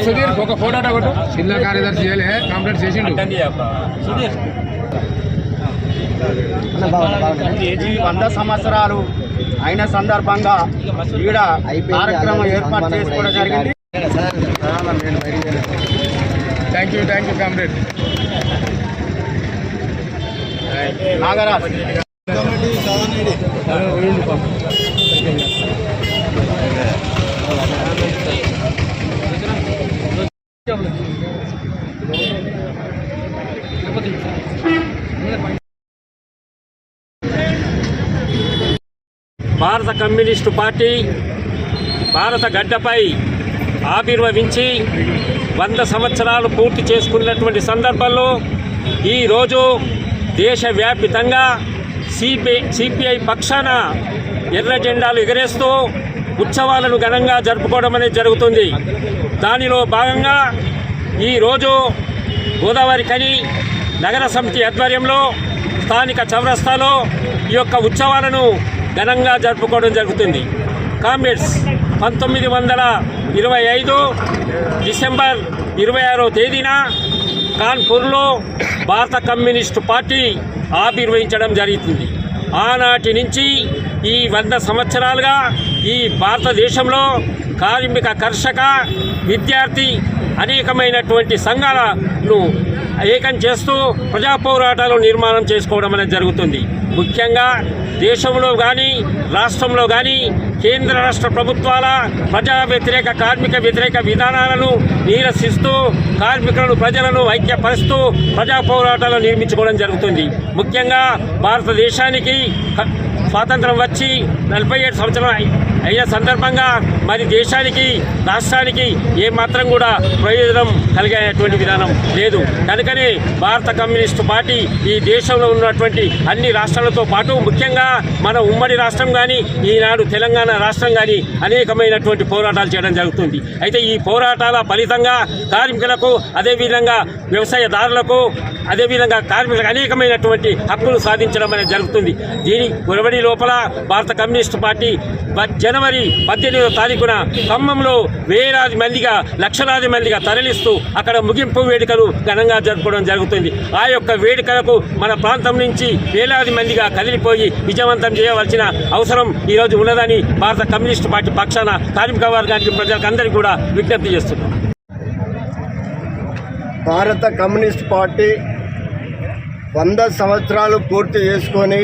సుధీర్ ఒక ఫోటో ఒకటి జిల్లా కార్యదర్శి చేయలే కంప్లీట్ చేసిండు. 100 సంవత్సరాలు అయిన సందర్భంగా ఈడ కార్యక్రమం ఏర్పాటు చేసుకోవడం జరిగింది. Thank you comrade Nagaraj. భారత కమ్యూనిస్టు పార్టీ భారత గడ్డపై ఆవిర్భవించి 100 సంవత్సరాలు పూర్తి చేసుకున్నటువంటి సందర్భంలో ఈరోజు దేశవ్యాప్తంగా సిపిఐ పక్షాన ఎర్ర జెండాలు ఎగరేస్తూ ఉత్సవాలను ఘనంగా జరుపుకోవడం అనేది జరుగుతుంది. దానిలో భాగంగా ఈరోజు గోదావరి కని నగర సమితి ఆధ్వర్యంలో స్థానిక చౌరస్తాలో ఈ యొక్క ఉత్సవాలను ఘనంగా జరుపుకోవడం జరుగుతుంది. కామ్రేడ్స్ 1925 డిసెంబర్ 26వ తేదీన కాన్పూర్లో భారత కమ్యూనిస్టు పార్టీ ఆవిర్భవించడం జరుగుతుంది. ఆనాటి నుంచి ఈ 100 సంవత్సరాలుగా ఈ భారతదేశంలో కార్మిక, కర్షక, విద్యార్థి అనేకమైనటువంటి సంఘాలను ఏకం చేస్తూ ప్రజా పోరాటాలు నిర్మాణం చేసుకోవడం అనేది జరుగుతుంది. ముఖ్యంగా దేశంలో కానీ రాష్ట్రంలో కానీ కేంద్ర రాష్ట్ర ప్రభుత్వాల ప్రజా వ్యతిరేక, కార్మిక వ్యతిరేక విధానాలను నిరసిస్తూ కార్మికులను, ప్రజలను ఐక్యపరుస్తూ ప్రజా పోరాటాలు నిర్మించుకోవడం జరుగుతుంది. ముఖ్యంగా భారతదేశానికి స్వాతంత్రం వచ్చి 47 సంవత్సరాలు అయిన సందర్భంగా మరి దేశానికి రాష్ట్రానికి ఏమాత్రం కూడా ప్రయోజనం కలిగేటువంటి విధానం లేదు. కనుకనే భారత కమ్యూనిస్టు పార్టీ ఈ దేశంలో ఉన్నటువంటి అన్ని రాష్ట్రాలతో పాటు ముఖ్యంగా మన ఉమ్మడి రాష్ట్రం కానీ ఈనాడు తెలంగాణ రాష్ట్రం కానీ అనేకమైనటువంటి పోరాటాలు చేయడం జరుగుతుంది. అయితే ఈ పోరాటాల ఫలితంగా కార్మికులకు అదేవిధంగా వ్యవసాయదారులకు అదేవిధంగా కార్మికులకు అనేకమైనటువంటి హక్కులు సాధించడం అనేది జరుగుతుంది. దీని ఒరవడి లోపల భారత కమ్యూనిస్టు పార్టీ జనవరి 18వ తారీఖున ఖమ్మంలో వేలాది మందిగా లక్షలాది మందిగా తరలిస్తూ అక్కడ ముగింపు వేడుకలు ఘనంగా జరుపుకోవడం జరుగుతుంది. ఆ యొక్క వేడుకలకు మన ప్రాంతం నుంచి వేలాది మందిగా కదిలిపోయి విజయవంతం చేయవలసిన అవసరం ఈరోజు ఉన్నదని భారత కమ్యూనిస్టు పార్టీ పక్షాన కార్మిక వర్గానికి ప్రజలకు అందరికీ కూడా విజ్ఞప్తి చేస్తున్నాం. భారత కమ్యూనిస్ట్ పార్టీ 100 సంవత్సరాలు పూర్తి చేసుకొని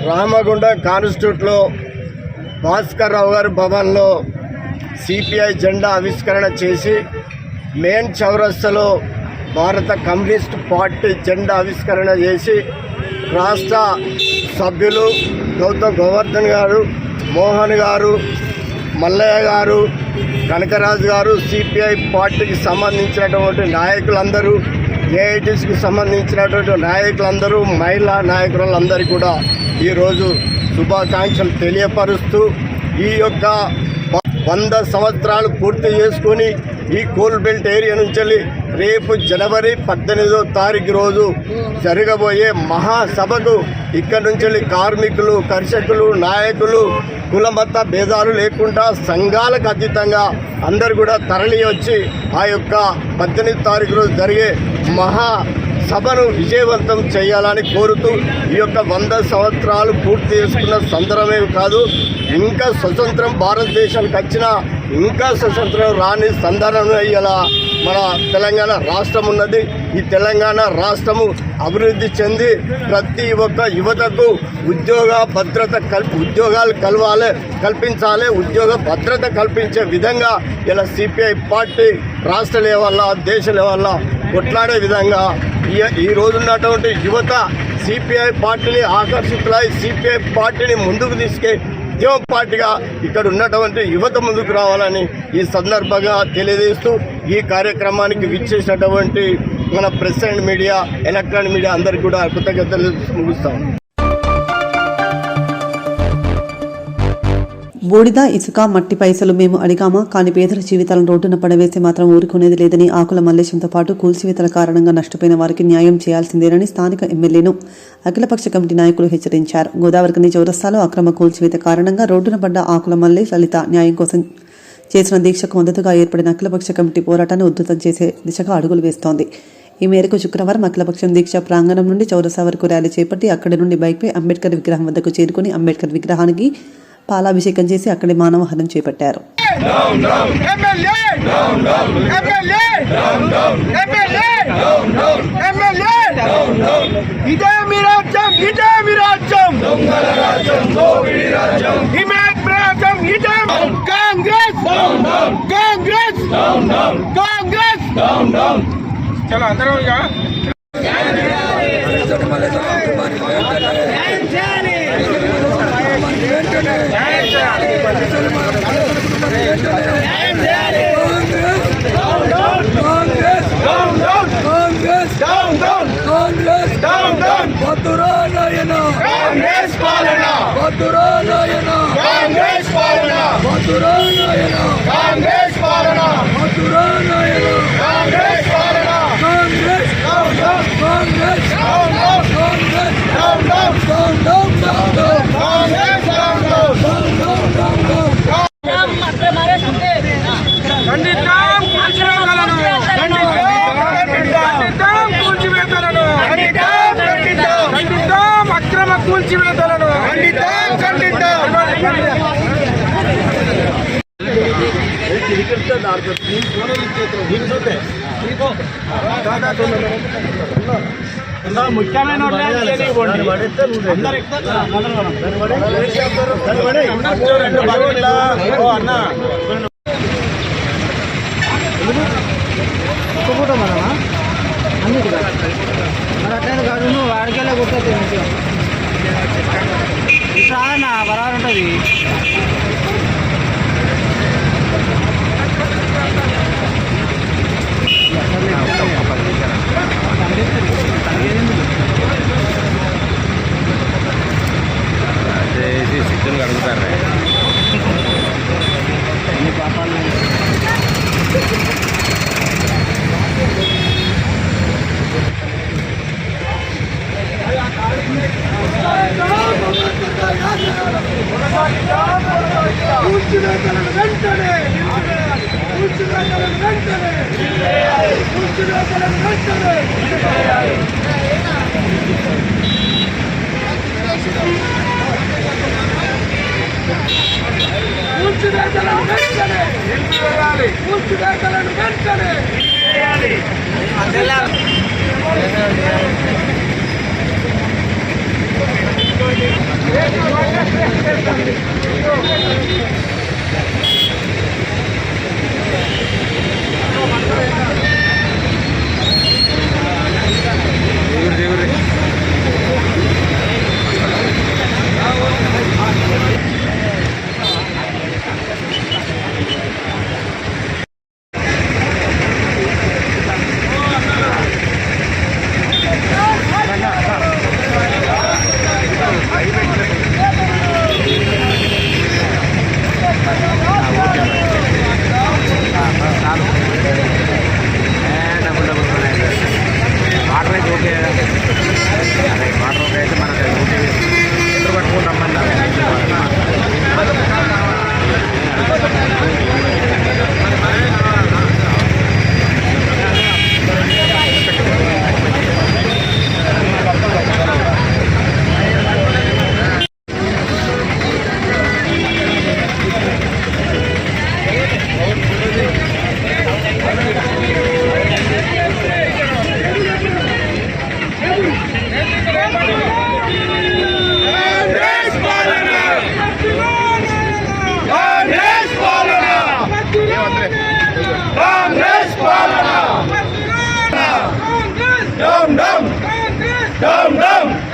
రామగుండ కాన్స్టిట్యూట్లో భాస్కర్ రావు గారి భవన్లో సిపిఐ జెండా ఆవిష్కరణ చేసి మెయిన్ చౌరస్తాలో భారత కమ్యూనిస్ట్ పార్టీ జెండా ఆవిష్కరణ చేసి రాష్ట్ర సభ్యులు గౌతమ్ గోవర్ధన్ గారు, మోహన్ గారు, మల్లయ్య గారు, కనకరాజు గారు, సిపిఐ పార్టీకి సంబంధించినటువంటి నాయకులందరూ, ఏఐటీసీకి సంబంధించినటువంటి నాయకులందరూ, మహిళా నాయకులందరికీ కూడా ఈరోజు శుభాకాంక్షలు తెలియపరుస్తూ ఈ యొక్క 100 సంవత్సరాలు పూర్తి చేసుకొని ఈ కోల్ బెల్ట్ ఏరియా నుంచి రేపు జనవరి 18వ తారీఖు రోజు జరగబోయే మహాసభకు ఇక్కడ నుంచి కార్మికులు, కర్షకులు, నాయకులు, కులమత భేదాలు లేకుండా సంఘాలకు అతీతంగా అందరు కూడా తరలి వచ్చి ఆ యొక్క 18వ తారీఖు రోజు జరిగే మహా సభను విజయవంతం చేయాలని కోరుతూ ఈ యొక్క 100 సంవత్సరాలు పూర్తి చేసుకున్న సందర్భమే కాదు, ఇంకా స్వతంత్రం భారతదేశానికి వచ్చిన ఇంకా స్వతంత్రం రాని సందర్భంలో ఇలా మన తెలంగాణ రాష్ట్రం ఉన్నది. ఈ తెలంగాణ రాష్ట్రము అభివృద్ధి చెంది ప్రతి ఒక్క యువతకు ఉద్యోగ భద్రత ఉద్యోగాలు కల్పించాలి, ఉద్యోగ భద్రత కల్పించే విధంగా ఇలా సిపిఐ పార్టీ రాష్ట్ర లెవెల్లో దేశ లెవెల్లో కొట్లాడే విధంగా ఈ రోజున్నటువంటి యువత సిపిఐ పార్టీని ఆకర్షితులై సిపిఐ పార్టీని ముందుకు ఉద్యమ పార్టీగా ఇక్కడ ఉన్నటువంటి యువత ముందుకు రావాలని ఈ సందర్భంగా తెలియజేస్తూ ఈ కార్యక్రమానికి విచ్చేసినటువంటి మన press and media, electronic media అందరికీ కూడా కృతజ్ఞతలు ముగిస్తాం. బూడిద, ఇసుక, మట్టి పైసలు మేము అడిగామా, కానీ పేదల జీవితాలను రోడ్డున పడవేసి మాత్రం ఊరుకునేది లేదని ఆకుల మల్లేశంతో పాటు కూల్చివేతల కారణంగా నష్టపోయిన వారికి న్యాయం చేయాల్సిందేనని స్థానిక ఎమ్మెల్యేను అఖిలపక్ష కమిటీ నాయకులు హెచ్చరించారు. గోదావరికని చౌరస్తాలో అక్రమ కూల్చివేత కారణంగా రోడ్డున పడ్డ ఆకుల మల్లె లలిత న్యాయం కోసం చేసిన దీక్షకు మద్దతుగా ఏర్పడిన అఖిలపక్ష కమిటీ పోరాటాన్ని ఉధృతం చేసే దిశగా అడుగులు వేస్తోంది. ఈ మేరకు శుక్రవారం అఖిలపక్షం దీక్ష ప్రాంగణం నుండి చౌరస్తా వరకు ర్యాలీ చేపట్టి అక్కడి నుండి బైక్పై అంబేద్కర్ విగ్రహం వద్దకు చేరుకుని అంబేద్కర్ విగ్రహానికి పాలాభిషేకం చేసి అక్కడి మానవహనం చేపట్టారు. ముఖ్యమైన అట్లయితే కాదు, నువ్వు వాడికెళ్ళ కుట్టచ్చు మంచిగా. ఇట్లా బరాబర్ ఉంటుంది.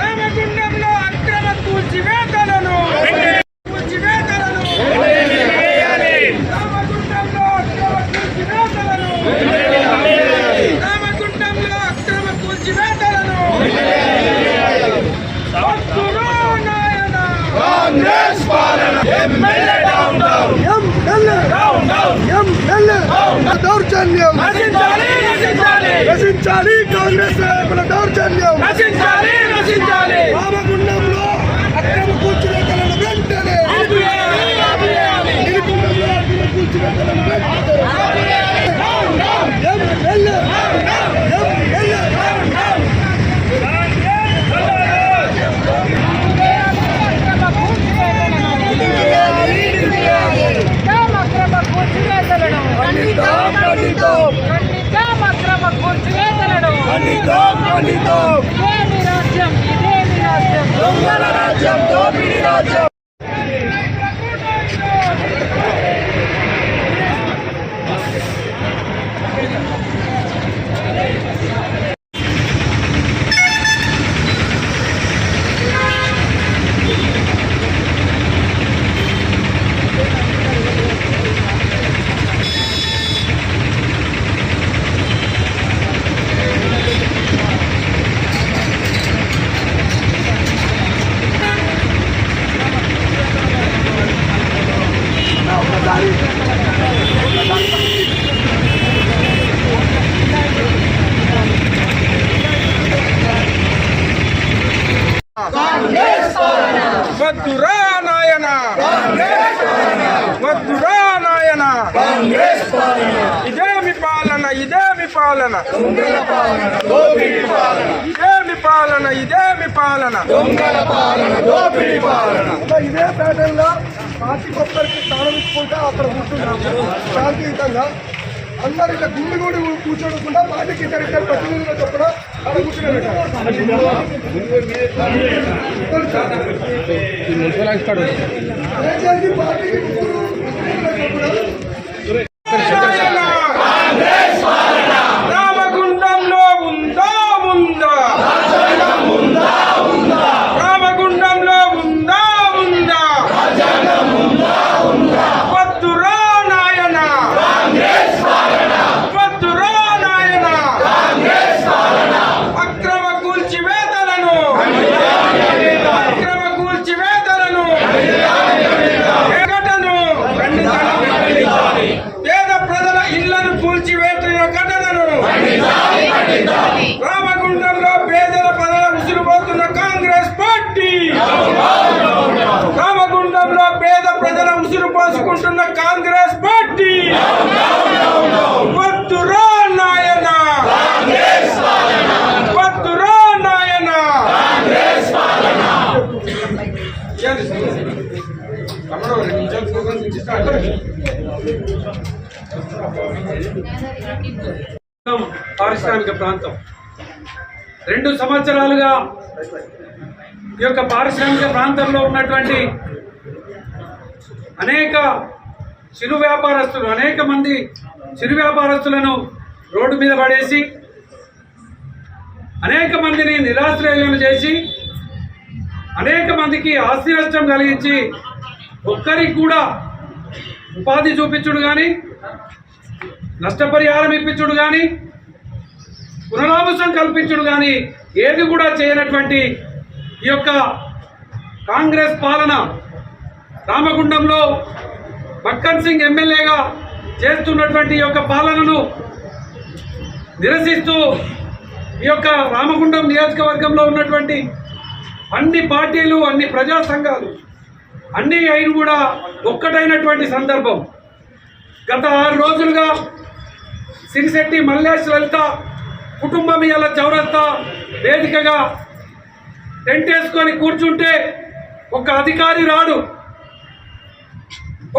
రామగుండంలో అక్రమ కూల్చివేతలను దౌర్జన్యం నశించాలి. కాంగ్రెస్ నాయకుల దౌర్జన్యం నశించాలి. రామగుండంలో అక్రమ కూల్చివేతలను వెంటనే నిలుపుండంలో అక్రమ కూల్చివేతలను వెంటనే వద్దురా నాయన వద్దురా నాయన ఇదేమి పాలన ఇదేమి పాలన ఇదేమి పాలన ఇదేమి పాలన ఇదే ప్యాటర్న్ గా పార్టీ ఒక్కరికి స్థానం ఇచ్చుకుంటా అక్కడ కూర్చున్నాము శాంతియుతంగా. అందరు ఇట్లా గుండు కూడా కూర్చోడకుండా పార్టీకి ఇద్దరు ప్రతినిధులు చెప్పడం అక్కడ కూర్చున్నారు. రామగుండంలో ఉందా ఉందా రామగుండంలో ఉందా ఉందా వద్దురా నాయన వద్దురా నాయన అక్రమ కూల్చివేతలను అక్రమ కూల్చివేతలను పారిశ్రామిక ప్రాంతం 2 సంవత్సరాలుగా ఈ యొక్క పారిశ్రామిక ప్రాంతంలో ఉన్నటువంటి అనేక చిరు వ్యాపారస్తులు అనేక మంది చిరు వ్యాపారస్తులను రోడ్డు మీద పడేసి అనేక మందిని నిరాశ్రయులను చేసి అనేక మందికి ఆస్తి నష్టం కలిగించి ఒక్కరికి కూడా ఉపాధి చూపించుడు కానీ నష్టపరిహారం ఇప్పించుడు కానీ పునరావాసం కల్పించుడు కానీ ఏది కూడా చేయనటువంటి ఈ యొక్క కాంగ్రెస్ పాలన రామగుండంలో మక్కన్ సింగ్ ఎమ్మెల్యేగా చేస్తున్నటువంటి ఈ యొక్క పాలనను నిరసిస్తూ ఈ యొక్క రామగుండం నియోజకవర్గంలో ఉన్నటువంటి అన్ని పార్టీలు అన్ని ప్రజా సంఘాలు అన్ని అయిన కూడా ఒక్కటైనటువంటి సందర్భం. గత 6 రోజులుగా సిరిశెట్టి మల్లేష్ లలిత కుటుంబం ఇలా చౌరస్తా వేదికగా టెంట్ వేసుకొని కూర్చుంటే ఒక అధికారి రాడు,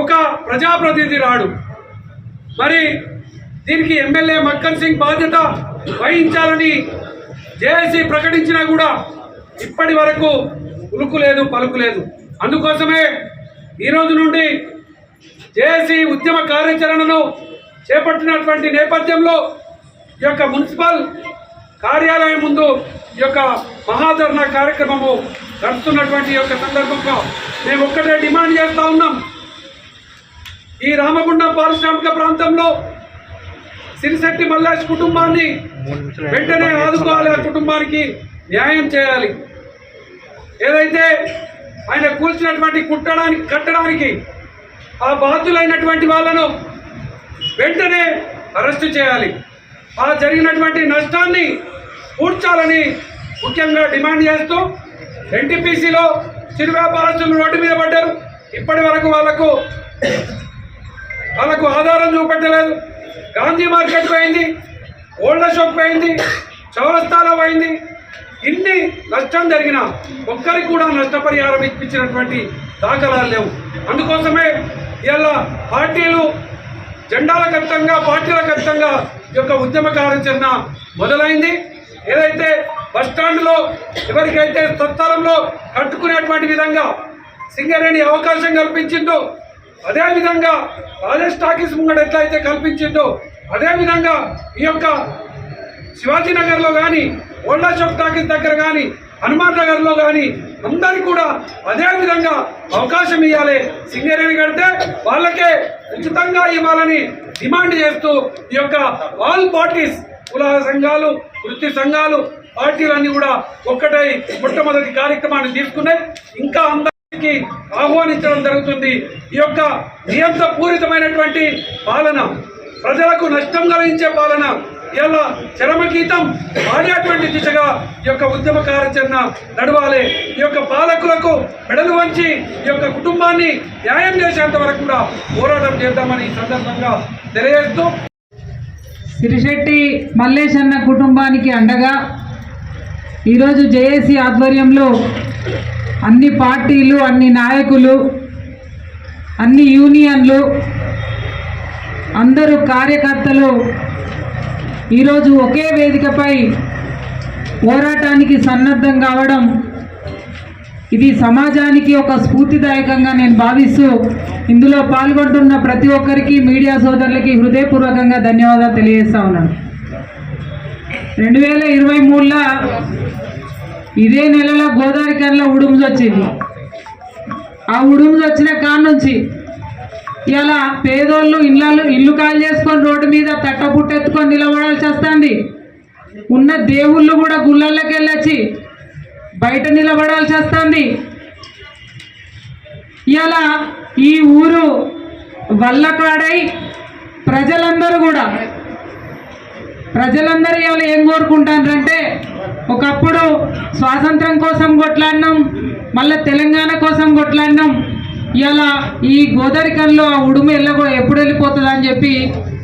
ఒక ప్రజాప్రతినిధి రాడు. మరి దీనికి ఎమ్మెల్యే మక్కన్ సింగ్ బాధ్యత వహించాలని జేఏసీ ప్రకటించినా కూడా ఇప్పటి వరకు ఉలుకు లేదు పలుకు లేదు. అందుకోసమే ఈరోజు నుండి జేఏసీ ఉద్యమ కార్యాచరణను చేపట్టినటువంటి నేపథ్యంలో ఈ యొక్క మున్సిపల్ కార్యాలయం ముందు ఈ యొక్క మహాధర్నా కార్యక్రమము జరుపుతున్నటువంటి ఈ యొక్క సందర్భంలో మేము ఒక్కటే డిమాండ్ చేస్తూ ఉన్నాం. ఈ రామగుండం పారిశ్రామిక ప్రాంతంలో సిరిశెట్టి మల్లేష్ కుటుంబాన్ని వెంటనే ఆదుకోవాలి, ఆ కుటుంబానికి న్యాయం చేయాలి. ఏదైతే ఆయన కూల్చినటువంటి కట్టడానికి ఆ బాధ్యులైనటువంటి వాళ్ళను వెంటనే అరెస్టు చేయాలి. ఆ జరిగినటువంటి నష్టాన్ని పూడ్చాలని ముఖ్యంగా డిమాండ్ చేస్తూ ఎన్టీపీసీలో చిరు వ్యాపారస్తులు రోడ్డు మీద పడ్డారు. ఇప్పటి వరకు వాళ్ళకు ఆధారం చూపెట్టలేదు. గాంధీ మార్కెట్ పోయింది, ఓల్డ్ అశోక్ పోయింది, చౌరస్తాలో పోయింది. ఇన్ని నష్టం జరిగినా ఒక్కరికి కూడా నష్టపరిహారం ఇప్పించినటువంటి దాఖలాలు లేవు. అందుకోసమే ఇలా పార్టీలు జెండాల ఖచ్చితంగా పార్టీల ఖచ్చితంగా ఈ యొక్క ఉద్యమ కార్యాచరణ మొదలైంది. ఏదైతే బస్టాండ్లో ఎవరికైతే స్వస్థలంలో కట్టుకునేటువంటి విధంగా సింగరేణి అవకాశం కల్పించిందో, అదేవిధంగా రాజేష్ టాకీస్ ముంగడ ఎట్లయితే కల్పించిందో అదేవిధంగా ఈ యొక్క శివాజీనగర్లో కానీ ఓల్డ్ అశోక్ టాకీస్ దగ్గర కానీ హనుమాన్ నగర్లో కానీ అందరికీ కూడా అదేవిధంగా అవకాశం ఇవ్వాలి. సింగరేణి కడితే వాళ్ళకే ఉచితంగా ఇవ్వాలని డిమాండ్ చేస్తూ ఈ యొక్క ఆల్ పార్టీస్ కుల సంఘాలు వృత్తి సంఘాలు పార్టీలన్నీ కూడా ఒక్కటై మొట్టమొదటి కార్యక్రమాన్ని తీసుకున్నాయి. ఇంకా అందరికీ ఆహ్వానించడం జరుగుతుంది. ఈ యొక్క నియంత్రపూరితమైనటువంటి పాలన, ప్రజలకు నష్టం కలిగించే పాలన ఇలా చరమగీతం పాడేటువంటి దిశగా ఈ యొక్క ఉద్యమ కార్యాచరణ నడవాలి. ఈ యొక్క పాలకులకు మెడలు వంచి ఈ యొక్క కుటుంబాన్ని న్యాయం చేసేంత వరకు కూడా పోరాటం చేద్దామని ఈ సందర్భంగా తెలియజేస్తూ, సిరిశెట్టి మల్లేష్ అన్న కుటుంబానికి అండగా ఈరోజు జేఏసీ ఆధ్వర్యంలో అన్ని పార్టీలు, అన్ని నాయకులు, అన్ని యూనియన్లు, అందరూ కార్యకర్తలు ఈరోజు ఒకే వేదికపై పోరాటానికి సన్నద్ధం కావడం ఇది సమాజానికి ఒక స్ఫూర్తిదాయకంగా నేను భావిస్తూ ఇందులో పాల్గొంటున్న ప్రతి ఒక్కరికి, మీడియా సోదరులకి హృదయపూర్వకంగా ధన్యవాదాలు తెలియజేస్తా ఉన్నాను. 2023లో ఇదే నెలలో గోదావరికర్లో ఉడుములు వచ్చింది. ఆ ఉడుములు వచ్చిన కాడ నుంచి ఇలా పేదోళ్ళు ఇల్లు కాల్ చేసుకొని రోడ్డు మీద తట్టపుట్టెత్తుకొని నిలబడాల్సి వస్తుంది. ఉన్న దేవుళ్ళు కూడా గుళ్ళల్లోకి వెళ్ళొచ్చి బయట నిలబడాల్సి వస్తుంది. ఇలా ఈ ఊరు వల్లకాడై ప్రజలందరూ ఇవాళ ఏం కోరుకుంటారంటే, ఒకప్పుడు స్వాతంత్రం కోసం కొట్లాడినాం, మళ్ళీ తెలంగాణ కోసం కొట్లాడినాం, ఇలా ఈ గోదావరికంలో ఆ ఉడుము ఎప్పుడు వెళ్ళిపోతుంది అని చెప్పి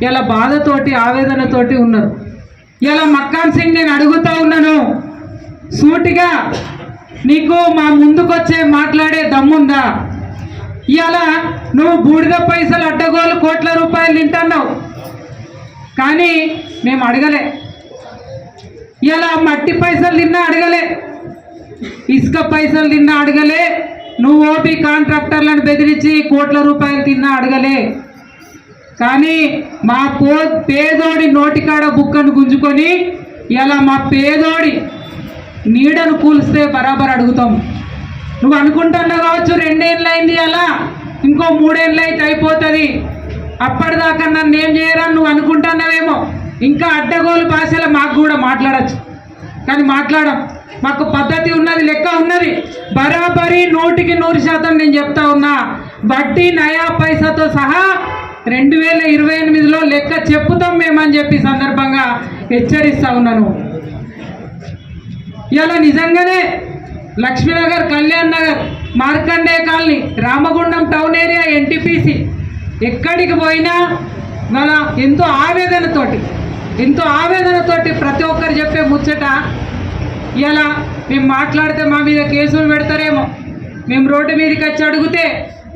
ఇలా బాధతోటి ఆవేదనతోటి ఉన్నారు. ఇలా మక్కన్ సింగ్ నేను అడుగుతా ఉన్నాను సూటిగా, నీకు మా ముందుకొచ్చే మాట్లాడే దమ్ముందా? ఇవాళ నువ్వు బూడిద పైసలు అడ్డగోలు కోట్ల రూపాయలు తింటున్నావు, కానీ మేము అడగలే. ఇలా మట్టి పైసలు తిన్నా అడగలే, ఇసుక పైసలు తిన్నా అడగలే, నువ్వు ఓపీ కాంట్రాక్టర్లను బెదిరించి కోట్ల రూపాయలు తిన్నా అడగలే. కానీ మా పేదోడి నోటికాడ బుక్కను గుంజుకొని ఇలా మా పేదోడి నీడను కూల్స్తే బరాబర్ అడుగుతాం. నువ్వు అనుకుంటున్నావు కావచ్చు 2 ఏళ్ళు అయింది, అలా ఇంకో 3 ఏళ్ళు అయితే అయిపోతుంది, అప్పటిదాకా నన్ను ఏం చేయరా నువ్వు అనుకుంటున్నావేమో. ఇంకా అడ్డగోలు భాషలో మాకు కూడా మాట్లాడచ్చు, కానీ మాట్లాడం. మాకు పద్ధతి ఉన్నది, లెక్క ఉన్నది. బరాబరి 100% నేను చెప్తా ఉన్నా. వడ్డీ నయా పైసాతో సహా 2028లో లెక్క చెప్పుతాం మేమని చెప్పి సందర్భంగా హెచ్చరిస్తా ఉన్నాను. ఇలా నిజంగానే Lakshmi Nagar, Kalyan Nagar, Markande colony, Ramagundam town area, NTPC ఎక్కడికి పోయినా మన ఎంతో ఆవేదనతోటి ప్రతి ఒక్కరు చెప్పే ముచ్చట, ఇలా మేము మాట్లాడితే మా మీద కేసులు పెడతారేమో, మేము రోడ్డు మీదకి వచ్చి అడిగితే,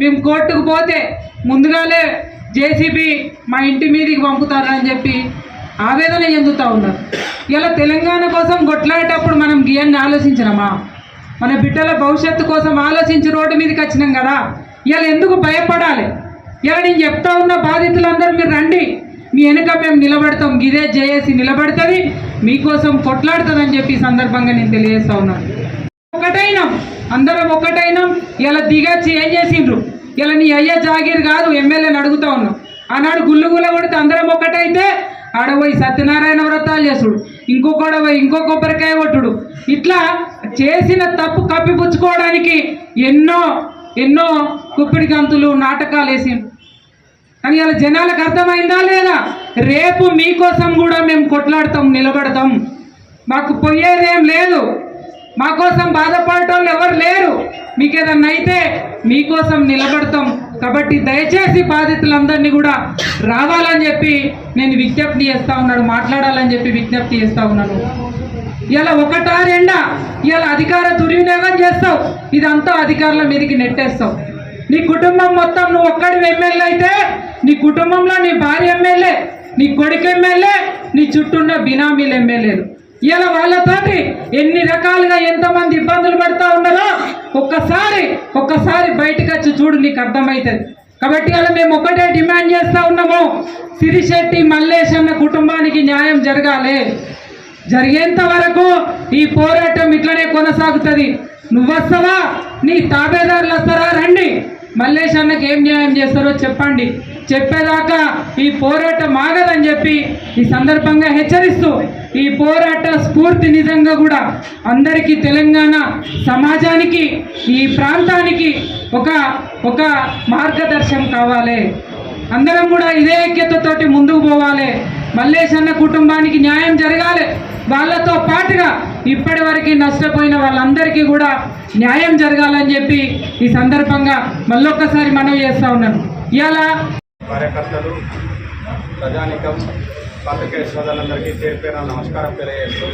మేము కోర్టుకు పోతే ముందుగానే జేసీబీ మా ఇంటి మీదకి పంపుతారని చెప్పి ఆవేదన చెందుతూ ఉన్నారు. ఇలా తెలంగాణ కోసం కొట్లాడేటప్పుడు మనం గియాన్ని ఆలోచించినామా? మన బిడ్డల భవిష్యత్తు కోసం ఆలోచించి రోడ్డు మీదకి వచ్చినాం కదా. ఇలా ఎందుకు భయపడాలి? ఇలా నేను చెప్తా ఉన్న బాధితులందరూ మీరు రండి, మీ వెనుక మేము నిలబడతాం, ఇదే జేఏసీ నిలబడుతుంది, మీకోసం కొట్లాడుతుందని చెప్పి సందర్భంగా నేను తెలియజేస్తా ఉన్నాను. ఒకటైనాం, అందరం ఒకటైనాం. ఇలా దిగచ్చి ఏం చేసిండ్రు? ఇలా నీ అయ్య జాగీర్ కాదు, ఎమ్మెల్యేని అడుగుతా ఉన్నాం. ఆనాడు గుళ్ళుగుల కొడితే అందరం ఒకటైతే ఆడపోయి సత్యనారాయణ వ్రతాలు చేసుడు, ఇంకొకడ పోయి ఇంకో కొబ్బరికాయ కొట్టుడు, ఇట్లా చేసిన తప్పు కప్పిపుచ్చుకోవడానికి ఎన్నో కుప్పిడి గంతులు నాటకాలు వేసిండ్రు. కానీ ఇలా జనాలకు అర్థమైందా లేదా? రేపు మీకోసం కూడా మేము కొట్లాడతాం, నిలబడతాం. మాకు పోయేదేం లేదు, మా కోసం బాధపడటం ఎవరు లేరు. మీకు ఏదన్నా అయితే మీకోసం నిలబడతాం. కాబట్టి దయచేసి బాధితులందరినీ కూడా రావాలని చెప్పి నేను విజ్ఞప్తి చేస్తూ ఉన్నాను, మాట్లాడాలని చెప్పి విజ్ఞప్తి చేస్తూ ఉన్నాను. ఇలా ఒకటా రెండా? ఇలా అధికార దుర్వినియోగం చేస్తావు, ఇదంతా అధికారుల మీదకి నెట్టేస్తావు. నీ కుటుంబం మొత్తం, నువ్వు ఒక్కడి ఎమ్మెల్యే అయితే నీ కుటుంబంలో నీ భార్య ఎమ్మెల్యే, నీ కొడుకు ఎమ్మెల్యే, నీ చుట్టూ ఉన్న బినామీలు ఎమ్మెల్యేలు. ఇలా వాళ్ళతోటి ఎన్ని రకాలుగా ఎంతమంది ఇబ్బందులు పడుతూ ఉన్నారో ఒక్కసారి బయటకు వచ్చి చూడు, నీకు అర్థమవుతుంది. కాబట్టి అలా మేము ఒకటే డిమాండ్ చేస్తూ ఉన్నాము, సిరిశెట్టి మల్లేష్ అన్న కుటుంబానికి న్యాయం జరగాలి. జరిగేంత వరకు ఈ పోరాటం ఇట్లనే కొనసాగుతుంది. నువ్వు వస్తావా, నీ తాబేదారులు వస్తారా? రండి, మల్లేష్ అన్నకి ఏం న్యాయం చేస్తారో చెప్పండి. చెప్పేదాకా ఈ పోరాటం ఆగదని చెప్పి ఈ సందర్భంగా హెచ్చరిస్తూ, ఈ పోరాట స్ఫూర్తి నిజంగా కూడా అందరికీ, తెలంగాణ సమాజానికి, ఈ ప్రాంతానికి ఒక మార్గదర్శనం కావాలి. అందరం కూడా ఇదే ఐక్యతతోటి ముందుకు పోవాలి. మల్లేష్ అన్న కుటుంబానికి న్యాయం జరగాలి. వాళ్ళతో పాటుగా ఇప్పటి వరకు నష్టపోయిన వాళ్ళందరికీ కూడా న్యాయం జరగాలని చెప్పి ఈ సందర్భంగా మళ్ళొక్కసారి మనవి చేస్తూ ఉన్నాను. ఇవాళ కార్యకర్తలు, ప్రజానికం, పాత్రికేయ సోదరులందరికీ పేరు నమస్కారం తెలియజేస్తూ,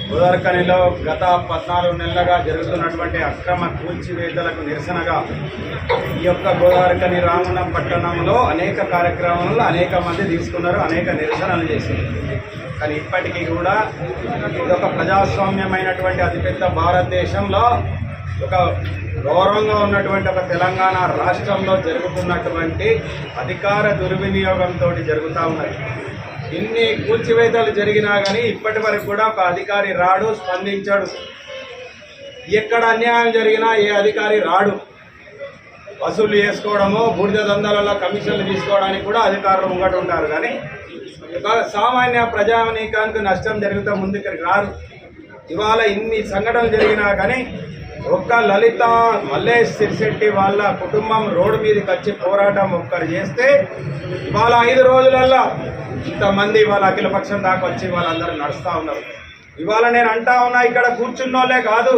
గోదావరిఖనిలో గత 14 నెలలుగా జరుగుతున్నటువంటి అక్రమ కూల్చివేతలకు నిరసనగా ఈ యొక్క గోదావరిఖని రామగుండం పట్టణంలో అనేక కార్యక్రమాలు అనేక మంది తీసుకున్నారు, అనేక నిరసనలు చేశారు. కానీ ఇప్పటికీ కూడా ఇదొక ప్రజాస్వామ్యమైనటువంటి అతిపెద్ద భారతదేశంలో ఒక గౌరవంగా ఉన్నటువంటి ఒక తెలంగాణ రాష్ట్రంలో జరుగుతున్నటువంటి అధికార దుర్వినియోగంతో జరుగుతూ ఉన్నాయి. ఇన్ని కూల్చివేతలు జరిగినా కానీ ఇప్పటి వరకు కూడా ఒక అధికారి రాడు, స్పందించాడు. ఎక్కడ అన్యాయం జరిగినా ఏ అధికారి రాడు. వసూలు చేసుకోవడమో, బూడిద దందాలలో కమిషన్లు తీసుకోవడానికి కూడా అధికారులు ముంగట ఉంటారు. కానీ సామాన్య ప్రజానీకానికి నష్టం జరిగితే ముందుకు రారు. ఇవాళ ఇన్ని సంఘటనలు జరిగినా కానీ ఒక్క లలిత మల్లేష్ సిరిశెట్టి వాళ్ళ కుటుంబం రోడ్డు మీదకి వచ్చి పోరాటం ఒక్కరు చేస్తే ఇవాళ 5 రోజులల్లో ఇంతమంది వాళ్ళ అఖిలపక్షం దాకా వచ్చి వాళ్ళందరూ నడుస్తూ ఉన్నారు. ఇవాళ నేను అంటా ఉన్నా, ఇక్కడ కూర్చున్నోళ్ళే కాదు,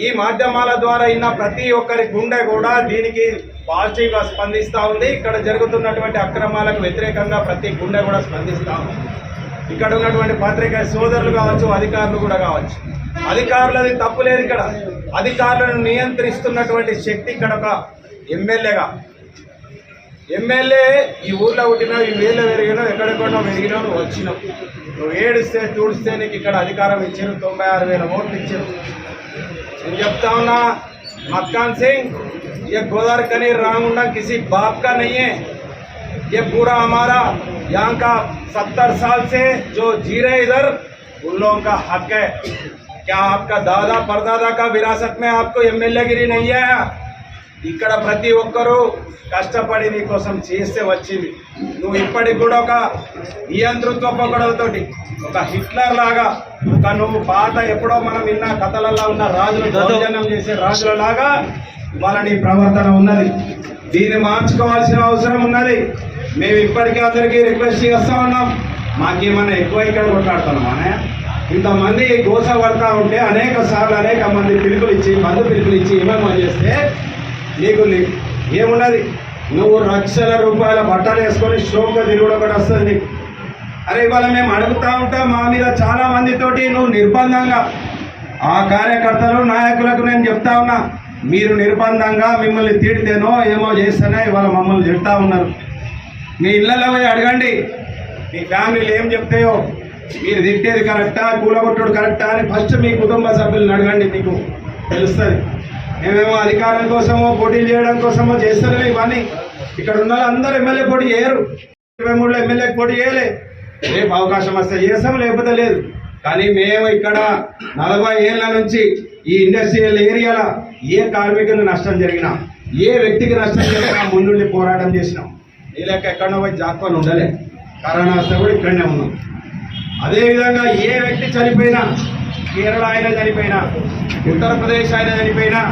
ఈ మాధ్యమాల ద్వారా ఇన్న ప్రతి ఒక్కరి గుండె కూడా దీనికి పాజిటివ్గా స్పందిస్తూ ఉంది. ఇక్కడ జరుగుతున్నటువంటి అక్రమాలకు వ్యతిరేకంగా ప్రతి గుండె కూడా స్పందిస్తూ ఉంది. ఇక్కడ ఉన్నటువంటి పాత్రికేయ సోదరులు కావచ్చు, అధికారులు కూడా కావచ్చు. అధికారులది తప్పు లేదు. ఇక్కడ అధికారులను నియంత్రిస్తున్నటువంటి శక్తి ఇక్కడ ఒక ఎమ్మెల్యేగా ఎమ్మెల్యే ఈ ఊర్లో పుట్టినావు, ఈ వేళ్ళ పెరిగినావు, ఎక్కడెక్కడో పెరిగినావు, నువ్వు వచ్చినావు. నువ్వు ఏడిస్తే తూడిస్తే నీకు ఇక్కడ అధికారం ఇచ్చారు, 96,000 ఓట్లు ఇచ్చారు. నేను చెప్తా ఉన్నా మక్కాన్ సింగ్, ये गोदावरी कनी रामगुंडा किसी बाप का नहीं है, ये पूरा हमारा यहाँ का 70 साल से जो जी रहे इधर उन लोगों का हक है. क्या आपका दादा परदादा का विरासत में आपको एमएलए गिरी नहीं है? ఇక్కడ ప్రతి ఒక్కరూ కష్టపడి నీ కోసం చేస్తే వచ్చింది. నువ్వు ఇప్పటికి కూడా ఒక నియంతృత్వ పొగడలతోటి ఒక హిట్లర్ లాగా ఒక నువ్వు పాత ఎప్పుడో మనం విన్న కథలలో ఉన్న రాజులు దౌర్జన్యం చేసే రాజులలాగా ఇవాళ నీ ప్రవర్తన ఉన్నది. దీన్ని మార్చుకోవాల్సిన అవసరం ఉన్నది. మేము ఇప్పటికీ అందరికీ రిక్వెస్ట్ చేస్తా ఉన్నాం, మాకేమన్నా ఎక్కువ ఇక్కడ కొట్లాడుతున్నాం. ఇంతమంది గోస పడతా ఉంటే అనేక సార్లు అనేక మంది పిలుపులు ఇచ్చి మందు పిలుపులు ఇచ్చి ఏమేమో చేస్తే నీకు ఏమున్నది? నువ్వు లక్షల రూపాయల బట్టలు వేసుకొని షోగా తిరుగుడు ఒకటి వస్తుంది నీకు. అరే ఇవాళ మేము అడుగుతూ ఉంటాం, మా మీద చాలా మందితోటి నువ్వు నిర్బంధంగా ఆ కార్యకర్తలు నాయకులకు నేను చెప్తా ఉన్నా, మీరు నిర్బంధంగా మిమ్మల్ని తిడితేనో ఏమో చేస్తేనే ఇవాళ మమ్మల్ని తిడతా ఉన్నారు. మీ ఇళ్ళలో పోయి అడగండి, మీ ఫ్యామిలీలు ఏం చెప్తాయో, మీరు తిట్టేది కరెక్టా, కూలగొట్టుడు కరెక్టా అని ఫస్ట్ మీ కుటుంబ సభ్యులను అడగండి, మీకు తెలుస్తుంది. మేమేమో అధికారం కోసమో పోటీ చేయడం కోసమో చేస్తలేము ఇవన్నీ. ఇక్కడ ఉన్న అందరూ ఎమ్మెల్యే పోటీ చేయరు, 23 ఎమ్మెల్యేకి పోటీ చేయలే. రేపు అవకాశం వస్తే చేస్తాం, లేకపోతే లేదు. కానీ మేము ఇక్కడ 40 ఏళ్ళ నుంచి ఈ ఇండస్ట్రియల్ ఏరియాలో ఏ కార్మికులకు నష్టం జరిగినా, ఏ వ్యక్తికి నష్టం జరిగినా ముందుండి పోరాటం చేసినాం. ఈ లెక్క ఎక్కడో పోయి జాక్కొని ఉండలే. కరోనా వస్తే కూడా ఇక్కడనే ఉన్నాం. అదేవిధంగా ఏ వ్యక్తి చనిపోయినా, కేరళ ఆయన చనిపోయినా, ఉత్తరప్రదేశ్ ఆయన చనిపోయినా,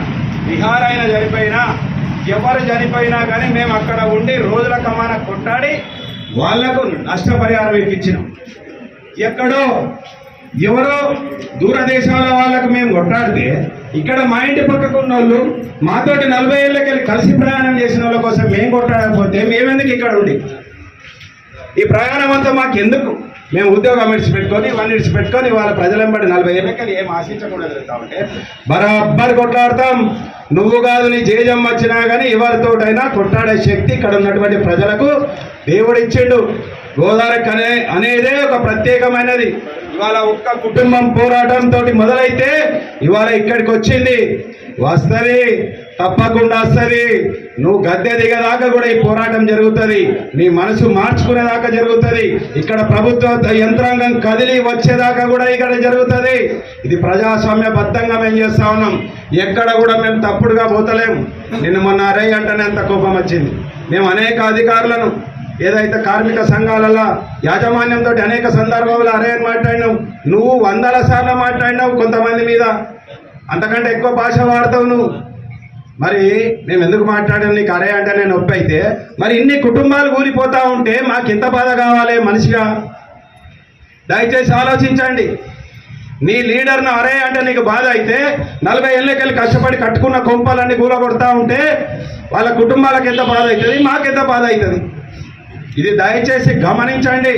బీహార్ ఆయన చనిపోయినా, ఎవరు చనిపోయినా కానీ మేము అక్కడ ఉండి రోజుల కమాన కొట్టాడి వాళ్లకు నష్టపరిహారం ఇప్పించినాం. ఎక్కడో ఎవరో దూరదేశాల వాళ్ళకు మేము కొట్టాడితే ఇక్కడ మా ఇంటి పక్కకు ఉన్న వాళ్ళు మాతోటి 40 ఏళ్ళకెళ్ళి కలిసి ప్రయాణం చేసిన వాళ్ళ కోసం మేము కొట్టాడకపోతే మేమెందుకు ఇక్కడ ఉండి? ఈ ప్రయాణం అంతా మాకు ఎందుకు? మేము ఉద్యోగం విడిచిపెట్టుకొని ఇవన్నీ విడిచిపెట్టుకొని వాళ్ళ ప్రజలంబడి 40 ఏళ్ళకెళ్ళి ఏం ఆశించకూడదు. కాబట్టి బరాబర్ కొట్లాడతాం. నువ్వు కాదు నీ జేజం వచ్చినా కానీ ఎవరితోటైనా కొట్లాడే శక్తి ఇక్కడ ఉన్నటువంటి ప్రజలకు దేవుడు ఇచ్చిండు. గోదావరి అనేదే ఒక ప్రత్యేకమైనది. ఇవాళ ఒక్క కుటుంబం పోరాటంతో మొదలైతే ఇవాళ ఇక్కడికి వచ్చింది. వస్తుంది, తప్పకుండా వస్తుంది. నువ్వు గద్దె దిగదాకా కూడా ఈ పోరాటం జరుగుతుంది. నీ మనసు మార్చుకునేదాకా జరుగుతుంది. ఇక్కడ ప్రభుత్వ యంత్రాంగం కదిలి వచ్చేదాకా కూడా ఇక్కడ జరుగుతుంది. ఇది ప్రజాస్వామ్యబద్ధంగా మేము చేస్తా ఉన్నాం. ఎక్కడ కూడా మేము తప్పుడుగా పోతలేము. నిన్న మొన్న అరే అంటేనే అంత కోపం వచ్చింది. మేము అనేక అధికారులను ఏదైతే కార్మిక సంఘాలలో యాజమాన్యంతో అనేక సందర్భాల్లో అరే అని మాట్లాడినావు. నువ్వు 100ల సార్లు మాట్లాడినావు కొంతమంది మీద, అంతకంటే ఎక్కువ భాష వాడతావు నువ్వు. మరి మేము ఎందుకు మాట్లాడాను? నీకు అరే అంటే నేను నొప్పి అయితే మరి ఇన్ని కుటుంబాలు కూలిపోతా ఉంటే మాకు ఎంత బాధ కావాలి మనిషిగా? దయచేసి ఆలోచించండి. నీ లీడర్ను అరే అంటే నీకు బాధ అయితే 40 ఏళ్ళకెళ్ళి కష్టపడి కట్టుకున్న కొంపలన్నీ కూలగొడతా ఉంటే వాళ్ళ కుటుంబాలకు ఎంత బాధ అవుతుంది, మాకెంత బాధ అవుతుంది? ఇది దయచేసి గమనించండి.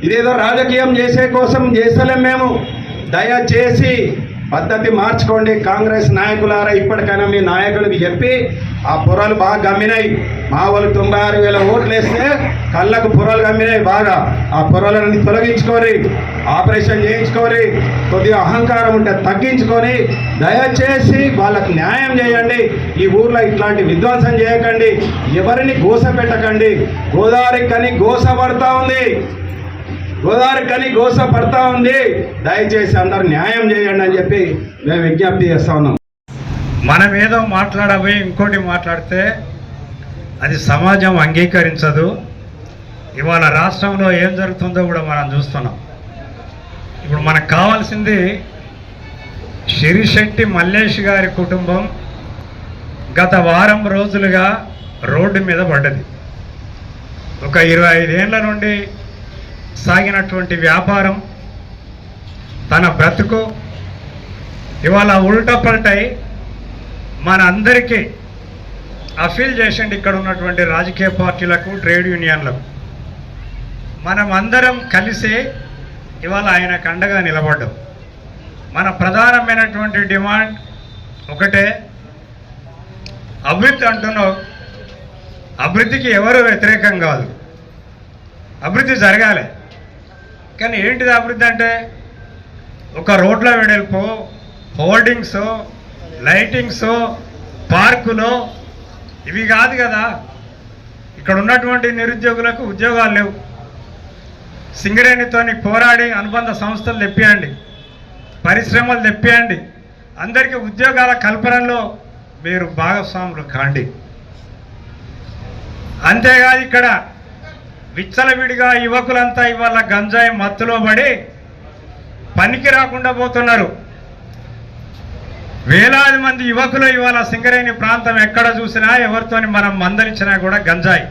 ఇదేదో రాజకీయం చేసే కోసం చేస్తలేం మేము. దయచేసి పద్ధతి మార్చుకోండి. కాంగ్రెస్ నాయకులారా, ఇప్పటికైనా మీ నాయకులకు చెప్పి ఆ పొరలు బాగా గమ్మినాయి. మా వాళ్ళు 96,000 ఓట్లు వేస్తే కళ్ళకు పొరలు గమ్మినాయి బాగా. ఆ పొరలను తొలగించుకొని ఆపరేషన్ చేయించుకొని కొద్దిగా అహంకారం ఉంటే తగ్గించుకొని దయచేసి వాళ్ళకు న్యాయం చేయండి. ఈ ఊర్లో ఇట్లాంటి విధ్వంసం చేయకండి, ఎవరిని గోస పెట్టకండి. గోదావరి కని గోస పడతా ఉంది, గోదావరి కని గోస పడతా ఉంది. దయచేసి అందరు న్యాయం చేయండి అని చెప్పి మేము విజ్ఞప్తి చేస్తా ఉన్నాం. మనం ఏదో మాట్లాడబోయి ఇంకోటి మాట్లాడితే అది సమాజం అంగీకరించదు. ఇవాళ రాష్ట్రంలో ఏం జరుగుతుందో కూడా మనం చూస్తున్నాం. ఇప్పుడు మనకు కావాల్సింది శిరిశెట్టి మల్లేష్ గారి కుటుంబం గత వారం రోజులుగా రోడ్డు మీద పడ్డది. ఒక 25 ఏళ్ల నుండి సాగినటువంటి వ్యాపారం, తన బ్రతుకు ఇవాళ ఉల్టపల్టై మన అందరికీ అఫీల్ చేసిండి. ఇక్కడ ఉన్నటువంటి రాజకీయ పార్టీలకు, ట్రేడ్ యూనియన్లకు మనం అందరం కలిసి ఇవాళ ఆయనకు అండగా నిలబడ్డాం. మన ప్రధానమైనటువంటి డిమాండ్ ఒకటే, అభివృద్ధి అంటున్నావు. అభివృద్ధికి ఎవరు వ్యతిరేకం కాదు, అభివృద్ధి జరగాలి. కానీ ఏంటిది అభివృద్ధి అంటే? ఒక రోడ్ల వెడల్పు, హోర్డింగ్స్, లైటింగ్స్, పార్కులు ఇవి కాదు కదా. ఇక్కడ ఉన్నటువంటి నిరుద్యోగులకు ఉద్యోగాలు లేవు. సింగరేణితోని పోరాడి అనుబంధ సంస్థలు తెప్పియండి, పరిశ్రమలు తెప్పియండి, అందరికీ ఉద్యోగాల కల్పనలో మీరు భాగస్వాములు కాండి. అంతేకాదు ఇక్కడ విచ్చలవిడిగా యువకులంతా ఇవాళ గంజాయి మత్తులో పడి పనికి రాకుండా పోతున్నారు. వేలాది మంది యువకులు ఇవాళ సింగరేణి ప్రాంతం ఎక్కడ చూసినా ఎవరితోని మనం మందలించినా కూడా గంజాయి.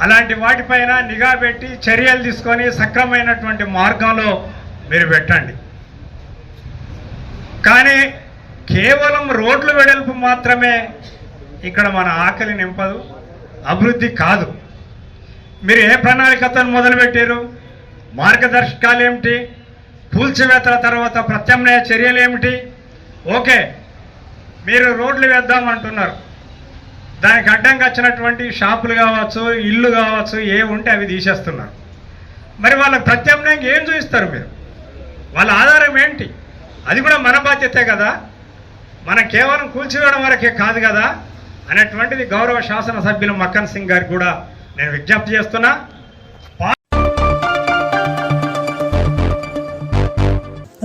అలాంటి వాటిపైన నిఘా పెట్టి చర్యలు తీసుకొని సక్రమైనటువంటి మార్గంలో మీరు పెట్టండి. కానీ కేవలం రోడ్లు వెడల్పు మాత్రమే ఇక్కడ మన ఆకలి నింపదు, అభివృద్ధి కాదు. మీరు ఏ ప్రణాళికతో మొదలుపెట్టారు? మార్గదర్శకాలు ఏమిటి? కూల్చివేతల తర్వాత ప్రత్యామ్నాయ చర్యలు ఏమిటి? ఓకే, మీరు రోడ్లు వేద్దామంటున్నారు, దానికి అడ్డంగా వచ్చినటువంటి షాపులు కావచ్చు, ఇల్లు కావచ్చు, ఏ ఉంటే అవి తీసేస్తున్నారు. మరి వాళ్ళకి ప్రత్యామ్నాయంగా ఏం చూపిస్తారు మీరు? వాళ్ళ ఆధారం ఏంటి? అది కూడా మన బాధ్యతే కదా. మనం కేవలం కూల్చివేయడం వరకే కాదు కదా అనేటువంటిది గౌరవ శాసనసభ్యులు మక్కన్ సింగ్ గారికి కూడా నేను విజ్ఞప్తి చేస్తున్నా.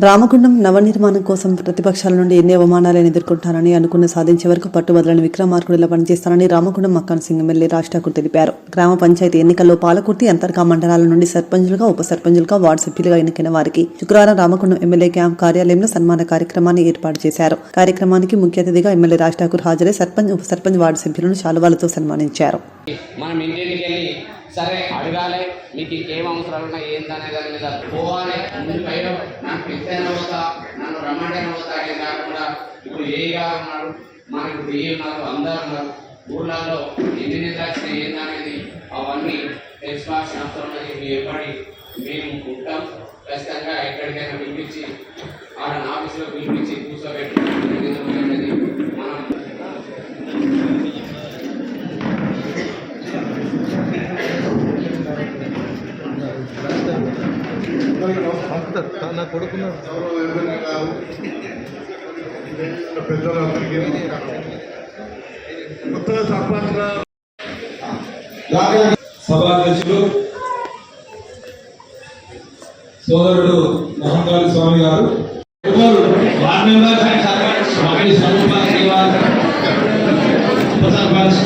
రామగుండం నవనిర్మాణం కోసం ప్రతిపక్షాల నుండి ఎన్ని అవమానాలను ఎదుర్కొంటారని అనుకున్న సాధించే వరకు పట్టుబదలని విక్రమార్కుడిలా పనిచేస్తారని రామగుండం మక్కన్ సింగ్ ఎమ్మెల్యే రాజ్ ఠాకూర్ తెలిపారు. గ్రామ పంచాయతీ ఎన్నికల్లో పాలకుర్తి అంతర్గా మండలాల నుండి సర్పంచులుగా, ఉప సర్పంచులుగా, వార్డు సభ్యులుగా ఎన్నికైన వారికి శుక్రవారం రామగుండం ఎమ్మెల్యే క్యాంప్ కార్యాలయంలో సన్మాన కార్యక్రమాన్ని ఏర్పాటు చేశారు. కార్యక్రమానికి ముఖ్య అతిథిగా ఎమ్మెల్యే రాజ్ ఠాకూర్ హాజరై సర్పంచ్, ఉప సర్పంచ్, వార్డు సభ్యులను శాలువాలతో సన్మానించారు. మనం ఇంటికి వెళ్ళి సరే అడగాలి, మీకు ఇంకేం అవసరాలు ఉన్నాయి ఏందనే దాని మీద పోవాలి. ముందు పైన నాకు పెద్దైనా అవుతా, నన్ను రమ్మంటైనా అవుతా అనే కాకుండా ఇప్పుడు ఏగా ఉన్నారు, మనకు బియ్యం ఉన్నారు, అందరూ ఉన్నారు. ఊళ్ళల్లో ఎన్ని నిద్రాక్షణ ఏందనేది అవన్నీ తెలుసుకోవాల్సిన అవసరం ఉన్నది. మీ ఎప్పటి మేము ఉంటాం. ఖచ్చితంగా ఎక్కడికైనా పిలిపించి ఆడ ఆఫీసులో పిలిపించి కూర్చోబెట్టి మనం నా కొడుకున్న పెద్దలందరికీ కొత్తగా సర్పంచ్ సభాధ్యక్షులు సోదరుడు మహంకాళి స్వామి గారు, వార్డు మెంబర్, ఉప సర్పంచ్,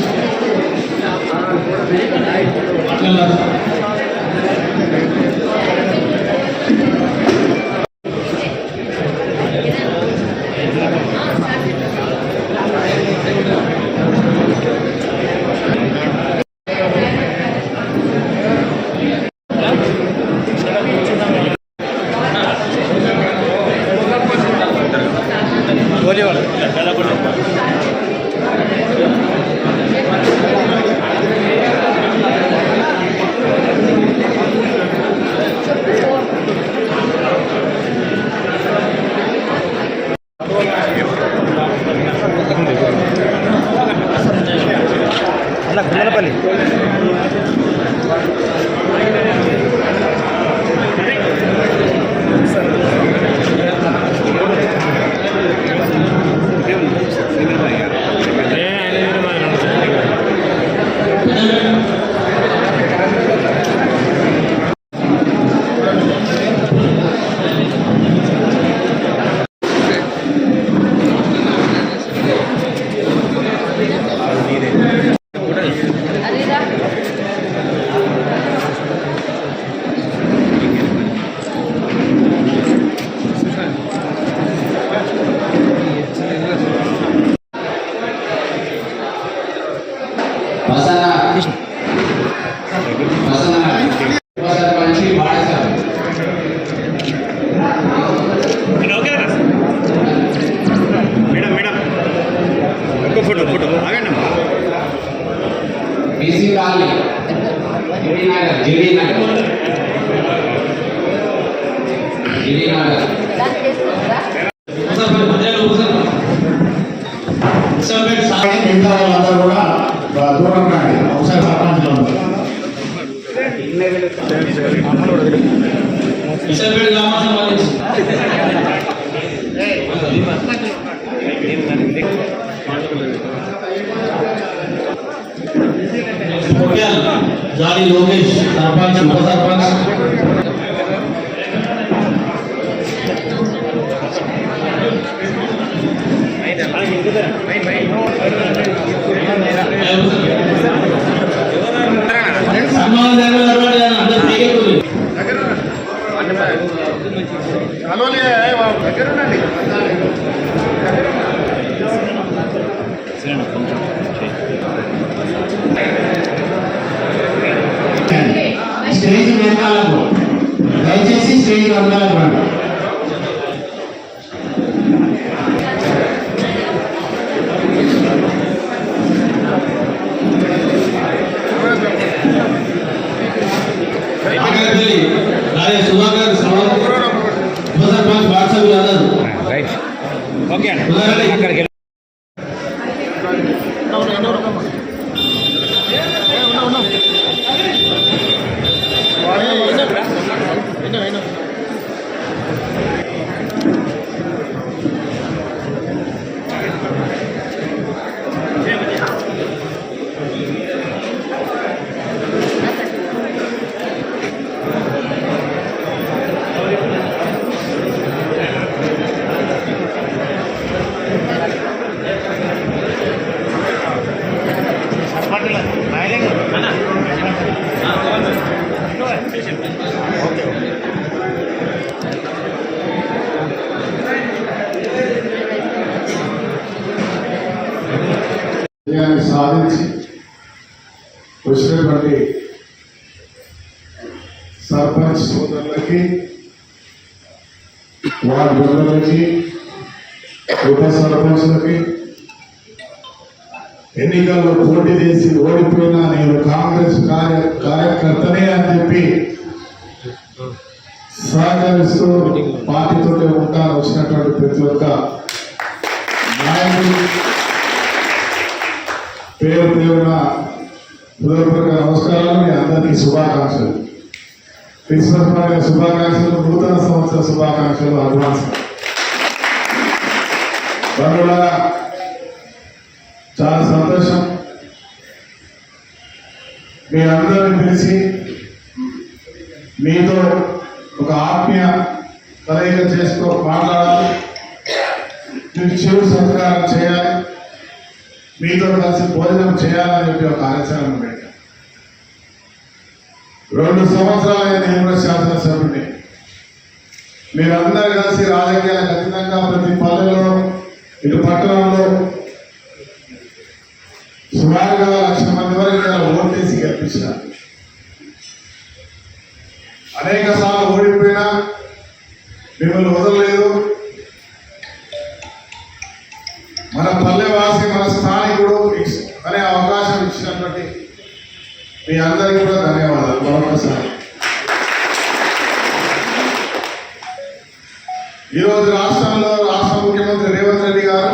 బీసీ కాలనీ, గిరినగర్ జాలి లోకేష్ సర్పంచ్ ఉప సర్పంచ్ స్టేజ్ వెనకాలకు దయచేసి స్టేజ్ వెనకాలకు రండి. సుధాకర్ ఉప సర్పంచ్ వాట్సాప్ యాదవ్ ఓకే విజయాన్ని సాధించి వచ్చినటువంటి సర్పంచ్ సోదరులకి, వార్డు మెంబర్లకి, ఉప సర్పంచ్లకి, ఎన్నికల్లో పోటీ చేసి ఓడిపోయినా నేను కాంగ్రెస్ కార్యకర్తనే అని చెప్పి సహకరిస్తూ పార్టీతో ఉంటాను వచ్చినటువంటి ప్రతి ఒక్క నాయకుడు పేరు పేరున హృదయపూర్వక నమస్కారాలు. మీ అందరికీ శుభాకాంక్షలు. క్రిస్మస్ పండుగ శుభాకాంక్షలు, నూతన సంవత్సర శుభాకాంక్షలు అడ్వాన్స్. బంధువులారా, చాలా సంతోషం మీ అందరిని పిలిచి మీతో ఒక ఆత్మీయ కలయిక మాట్లాడాలి, మీకు చిరు సత్కారం చేయాలి, మీతో కలిసి భోజనం చేయాలని చెప్పి ఒక ఆలోచన పెట్టాను. 2 సంవత్సరాలు నేను కూడా శాసనసభ్యుడిని. మీరందరూ కలిసి రాజకీయాలకు అతీతంగా ప్రతి పల్లెలో, ఇటు పట్టణంలో సుమారుగా 1,00,000 మంది వరకు ఓటేసి గెలిపించారు. అనేక సార్లు ఓడిపోయినా మిమ్మల్ని వదలలేదు. మన పల్లెవాసి, మన స్థానికుడు అనే అవకాశం ఇచ్చినటువంటి మీ అందరికీ కూడా ధన్యవాదాలు మరొకసారి. ఈరోజు రాష్ట్ర ముఖ్యమంత్రి రేవంత్ రెడ్డి గారు,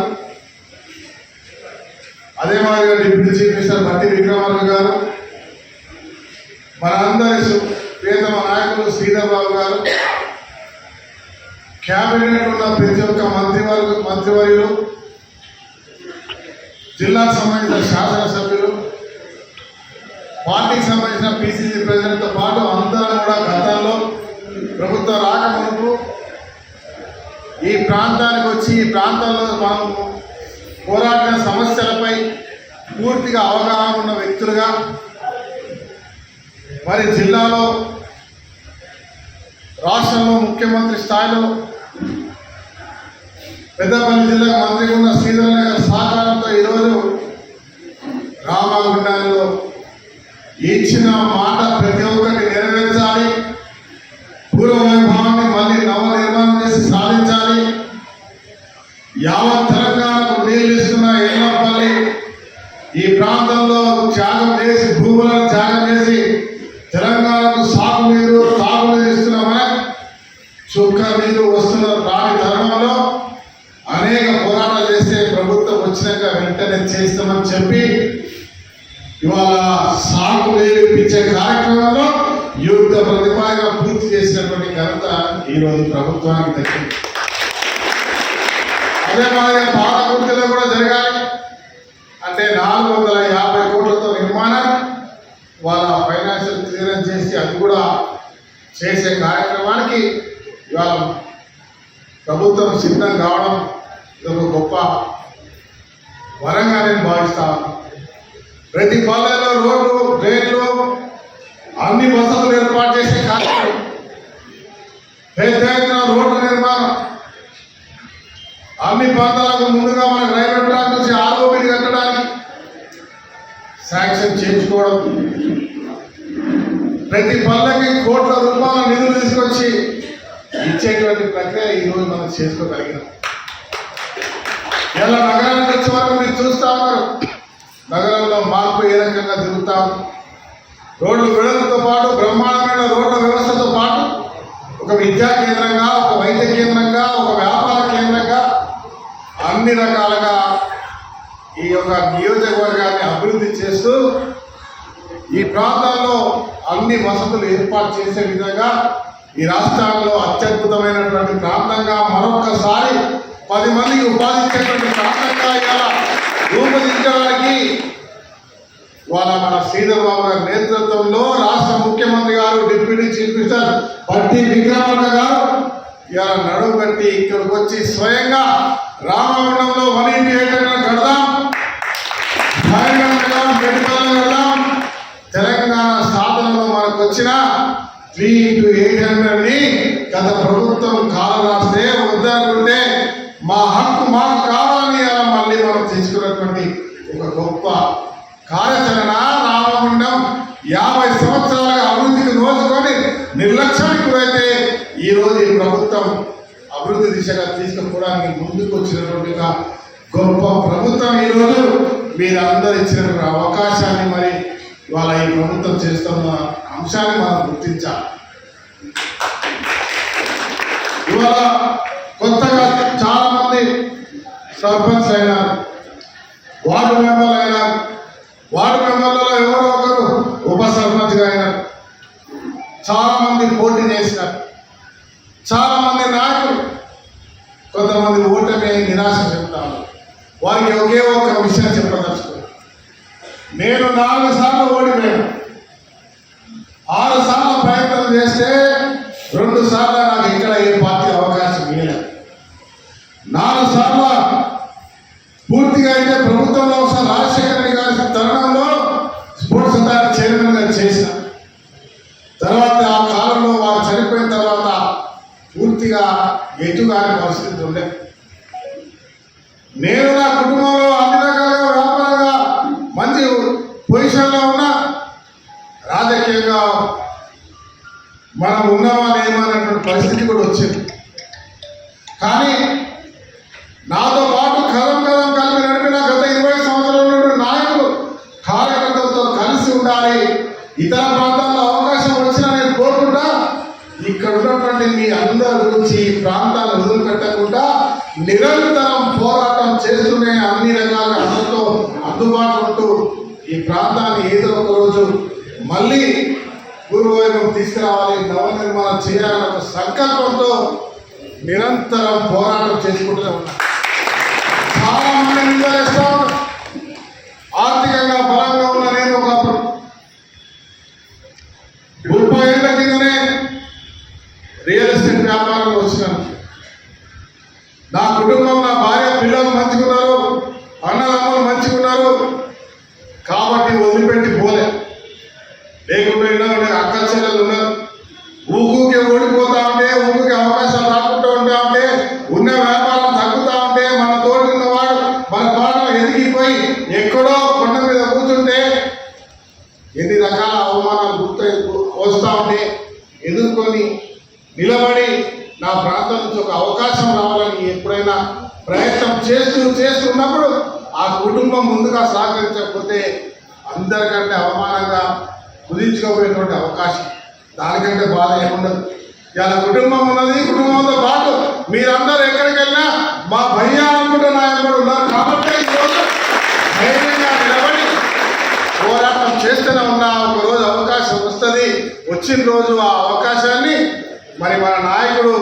అదే మాదిరిగా డిప్యూటీ చీఫ్ మినిస్టర్ బట్టి విక్రమార్క గారు, మన అందరి ప్రియతమ నాయకులు శ్రీధర్ బాబు గారు, క్యాబినెట్ ఉన్న ప్రతి ఒక్క మంత్రివర్యులు, జిల్లాకు సంబంధించిన శాసనసభ్యులు, పార్టీకి సంబంధించిన పిసిసి ప్రెసిడెంట్తో పాటు అందరం కూడా గతంలో ప్రభుత్వం రాకముందు ఈ ప్రాంతానికి వచ్చి ఈ ప్రాంతంలో మనం పోరాడిన సమస్యలపై పూర్తిగా అవగాహన ఉన్న వ్యక్తులుగా, మరి జిల్లాలో రాష్ట్రంలో ముఖ్యమంత్రి స్థాయిలో పెద్దపల్లి జిల్లాకు మంత్రిగా ఉన్న శ్రీధర్ గారి సహకారంతో ఈరోజు రామగుండంలో ఇచ్చిన మాట ప్రతి ఒక్కటి నెరవేర్చాలి, పూర్వ వైభవాన్ని మళ్ళీ నవనిర్మాణం చేసి సాధించాలి. యావత్ తెలంగాణకు నీళ్లు ఇస్తున్న ఎల్లపల్లి ఈ ప్రాంతంలో త్యాగం చేసి, భూములను త్యాగం చేసి తెలంగాణకు సాగునీరు, తాగునీరు ఇస్తున్నామని చుక్క నీరు వస్తున్న రాని తరుణంలో అనేక పోరాటాలు చేస్తే ప్రభుత్వం వచ్చినాక వెంటనే చేస్తామని చెప్పి ఇవాళ సాగు నీరు ఇప్పించే కార్యక్రమంలో ప్రతిపాదన పూర్తి చేసినటువంటి ఘనత ఈరోజు ప్రభుత్వానికి దక్కింది. అదే మాదిరిగా పాలకుర్తిలో కూడా జరగాలి అంటే 450 కోట్లతో నిర్మాణం, వాళ్ళ ఫైనాన్షియల్ క్లియరెన్స్ చేసి అది కూడా చేసే కార్యక్రమానికి ఇవాళ ప్రభుత్వం సిద్ధం కావడం ఇదొక గొప్ప వరంగా నేను భావిస్తాను. ప్రతి పల్లెల్లో రోడ్లు, డ్రైన్లు, అన్ని వసతులు ఏర్పాటు చేసే కార్యక్రమం, పెద్ద ఎత్తున రోడ్ల నిర్మాణం, అన్ని ప్రాంతాలకు ముందుగా మనకు రైల్వే ట్రాక్ నుంచి ఆర్ఓబీలు కట్టడానికి శాంక్షన్ చేయించుకోవడం, ప్రతి పల్లెకి కోట్ల రూపాయల నిధులు తీసుకొచ్చి ఇచ్చేటువంటి ప్రక్రియ ఈరోజు మనం చేసుకోగలిగినాం. ఇలా నగరానికి వచ్చే వరకు మీరు చూస్తా ఉన్నారు, నగరంలో మార్పు ఏ రకంగా జరుగుతాం. రోడ్లు వెడలతో పాటు బ్రహ్మాండమైన రోడ్ల వ్యవస్థతో పాటు ఒక విద్యా కేంద్రంగా, ఒక వైద్య కేంద్రంగా, ఒక వ్యాపార కేంద్రంగా అన్ని రకాలుగా ఈ యొక్క నియోజకవర్గాన్ని అభివృద్ధి చేస్తూ ఈ ప్రాంతాల్లో అన్ని వసతులు ఏర్పాటు చేసే విధంగా ఈ రాష్ట్రాల్లో అత్యద్భుతమైనటువంటి ప్రాంతంగా మరొక్కసారి 10 మందికి ఉపాధి ఇచ్చేటువంటి ప్రాంతంగా ఇలా రూపుదిద్దడానికి వాళ్ళ మన శ్రీధర్ బాబు గారి నేతృత్వంలో రాష్ట్ర ముఖ్యమంత్రి గారు, డిప్యూటీ చీఫ్ మినిస్టర్ పట్టి విక్రమార్క గారు ఇవాళ నడుము కట్టి ఇక్కడికి వచ్చి స్వయంగా రామగుండంలో 1:8 కడదాం, కడదాం. తెలంగాణ సాధనలో మనకు వచ్చిన 3:800ని గత ప్రభుత్వం కాలం రాస్తే వద్దనుకుంటే మా హక్కు మాకు కావాలని అలా మళ్ళీ మనం తీసుకున్నటువంటి ఒక గొప్ప కార్యాచరణ. రామగుండం 50 సంవత్సరాలుగా అభివృద్ధికి నోచుకొని నిర్లక్ష్యానికి గురైతే ఈరోజు ఈ ప్రభుత్వం అభివృద్ధి దిశగా తీసుకుపోవడానికి ముందుకు వచ్చినటువంటి గొప్ప ప్రభుత్వం. ఈరోజు మీరందరూ ఇచ్చినటువంటి అవకాశాన్ని మరి ఇవాళ ఈ ప్రభుత్వం చేస్తున్న అంశాన్ని మనం గుర్తించాలి. ఇవాళ కొత్తగా చాలా మంది సర్పంచ్ అయినారు, వార్డు మెంబర్లు అయినారు, వార్డు మెంబర్లలో ఎవరో ఒకరు ఉప సర్పంచ్గా అయినారు, చాలా మంది పోటీ చేసినారు, చాలా మంది నాయకులు, కొంతమంది ఓటమి నిరాశ చెప్తారు. వారికి ఒకే ఒక విషయం చెప్పదలుచుకున్నాను. నేను 4 సార్లు ఓడిపోయాను, 6 సార్లు ప్రయత్నం చేస్తే 2 సార్లు నాకు ఇక్కడ ఏ పార్టీ అవకాశం ఇవ్వలేదు. 4 సార్లు పూర్తిగా అయితే ప్రభుత్వంలో ఒకసారి రాజశేఖర రెడ్డి గారి తరుణంలో స్పోర్ట్స్ అథారిటీ చైర్మన్గా చేసిన తర్వాత ఆ కాలంలో వారు చనిపోయిన తర్వాత పూర్తిగా ఎటుగాని పరిస్థితి ఉండే. నేను నా కుటుంబంలో అన్ని రకాలుగా వ్యాపారంగా మంచి పొజిషన్లో ఉన్నా, రాజకీయంగా మనం ఉన్నామా లేమన్నటువంటి పరిస్థితి కూడా వచ్చింది. కానీ నాతో పాటు కలం కలిపి నడిపిన గత 20 సంవత్సరాల నాయకులు కార్యకర్తలతో కలిసి ఉండాలి. ఇతర ప్రాంతాల్లో అవకాశం వచ్చినా నేను కోరుకుంటా, ఇక్కడ ఉన్నటువంటి మీ అందరి గురించి ఈ ప్రాంతాలను వదిలిపెట్టకుండా నిరంతరం పోరాటం చేస్తూనే అన్ని రకాల అందరితో అందుబాటులో ఉంటూ ఈ ప్రాంతాన్ని ఏదో ఒక రోజు మళ్ళీ పూర్వవైపు తీసుకురావాలి, నవనిర్మాణం చేయాలన్న ఒక సంకల్పంతో నిరంతరం పోరాటం చేసుకుంటూనే ఉన్నా. చాలా మంది నిందలేస్తా ఉన్నారు. ఆర్థికంగా బలంగా ఉన్న నేను ఒకప్పుడు 30 ఏళ్ల కిందనే రియల్ ఎస్టేట్ వ్యాపారంలో వచ్చినాను. నా కుటుంబం, నా భార్య, పిల్లలు మంచిగున్నారు, అన్నదమ్ములు మంచిగున్నారు కాబట్టి వదిలిపెట్టి పోలే. లేకపోయినా అక్క చెల్లెలు ఉన్నారు, ఊకే ఓడిపోతా ఉంటే, ఊరికి అవకాశాలు రాకుండా ఉంటా ఉంటే, ఉన్న వ్యాపారం తగ్గుతా ఉంటే, మన తోటి ఉన్నవాడు మన పాట ఎదిగిపోయి ఎక్కడో కొండ మీద కూర్చుంటే ఎన్ని రకాల అవమానాలు వస్తూ ఉంటే ఎదుర్కొని నిలబడి నా ప్రాంతం నుంచి ఒక అవకాశం రావాలని ఎప్పుడైనా ప్రయత్నం చేస్తున్నప్పుడు ఆ కుటుంబం ముందుగా సహకరించకపోతే అందరికంటే అవమానంగా కుదించుకోబోయేటువంటి అవకాశం, దానికంటే బాధ ఏముండదు. ఇలా కుటుంబం ఉన్నది, కుటుంబంతో పాటు మీరందరూ ఎక్కడికి వెళ్ళినా మా భయ్యా అనుకుంటే నా ఎంబడి ఉన్నారు కాబట్టి ఈరోజు ధైర్యంగా నిలబడి పోరాటం చేస్తూనే ఉన్నా. ఒకరోజు అవకాశం వస్తుంది. వచ్చిన రోజు ఆ అవకాశాన్ని మరి మన నాయకుడు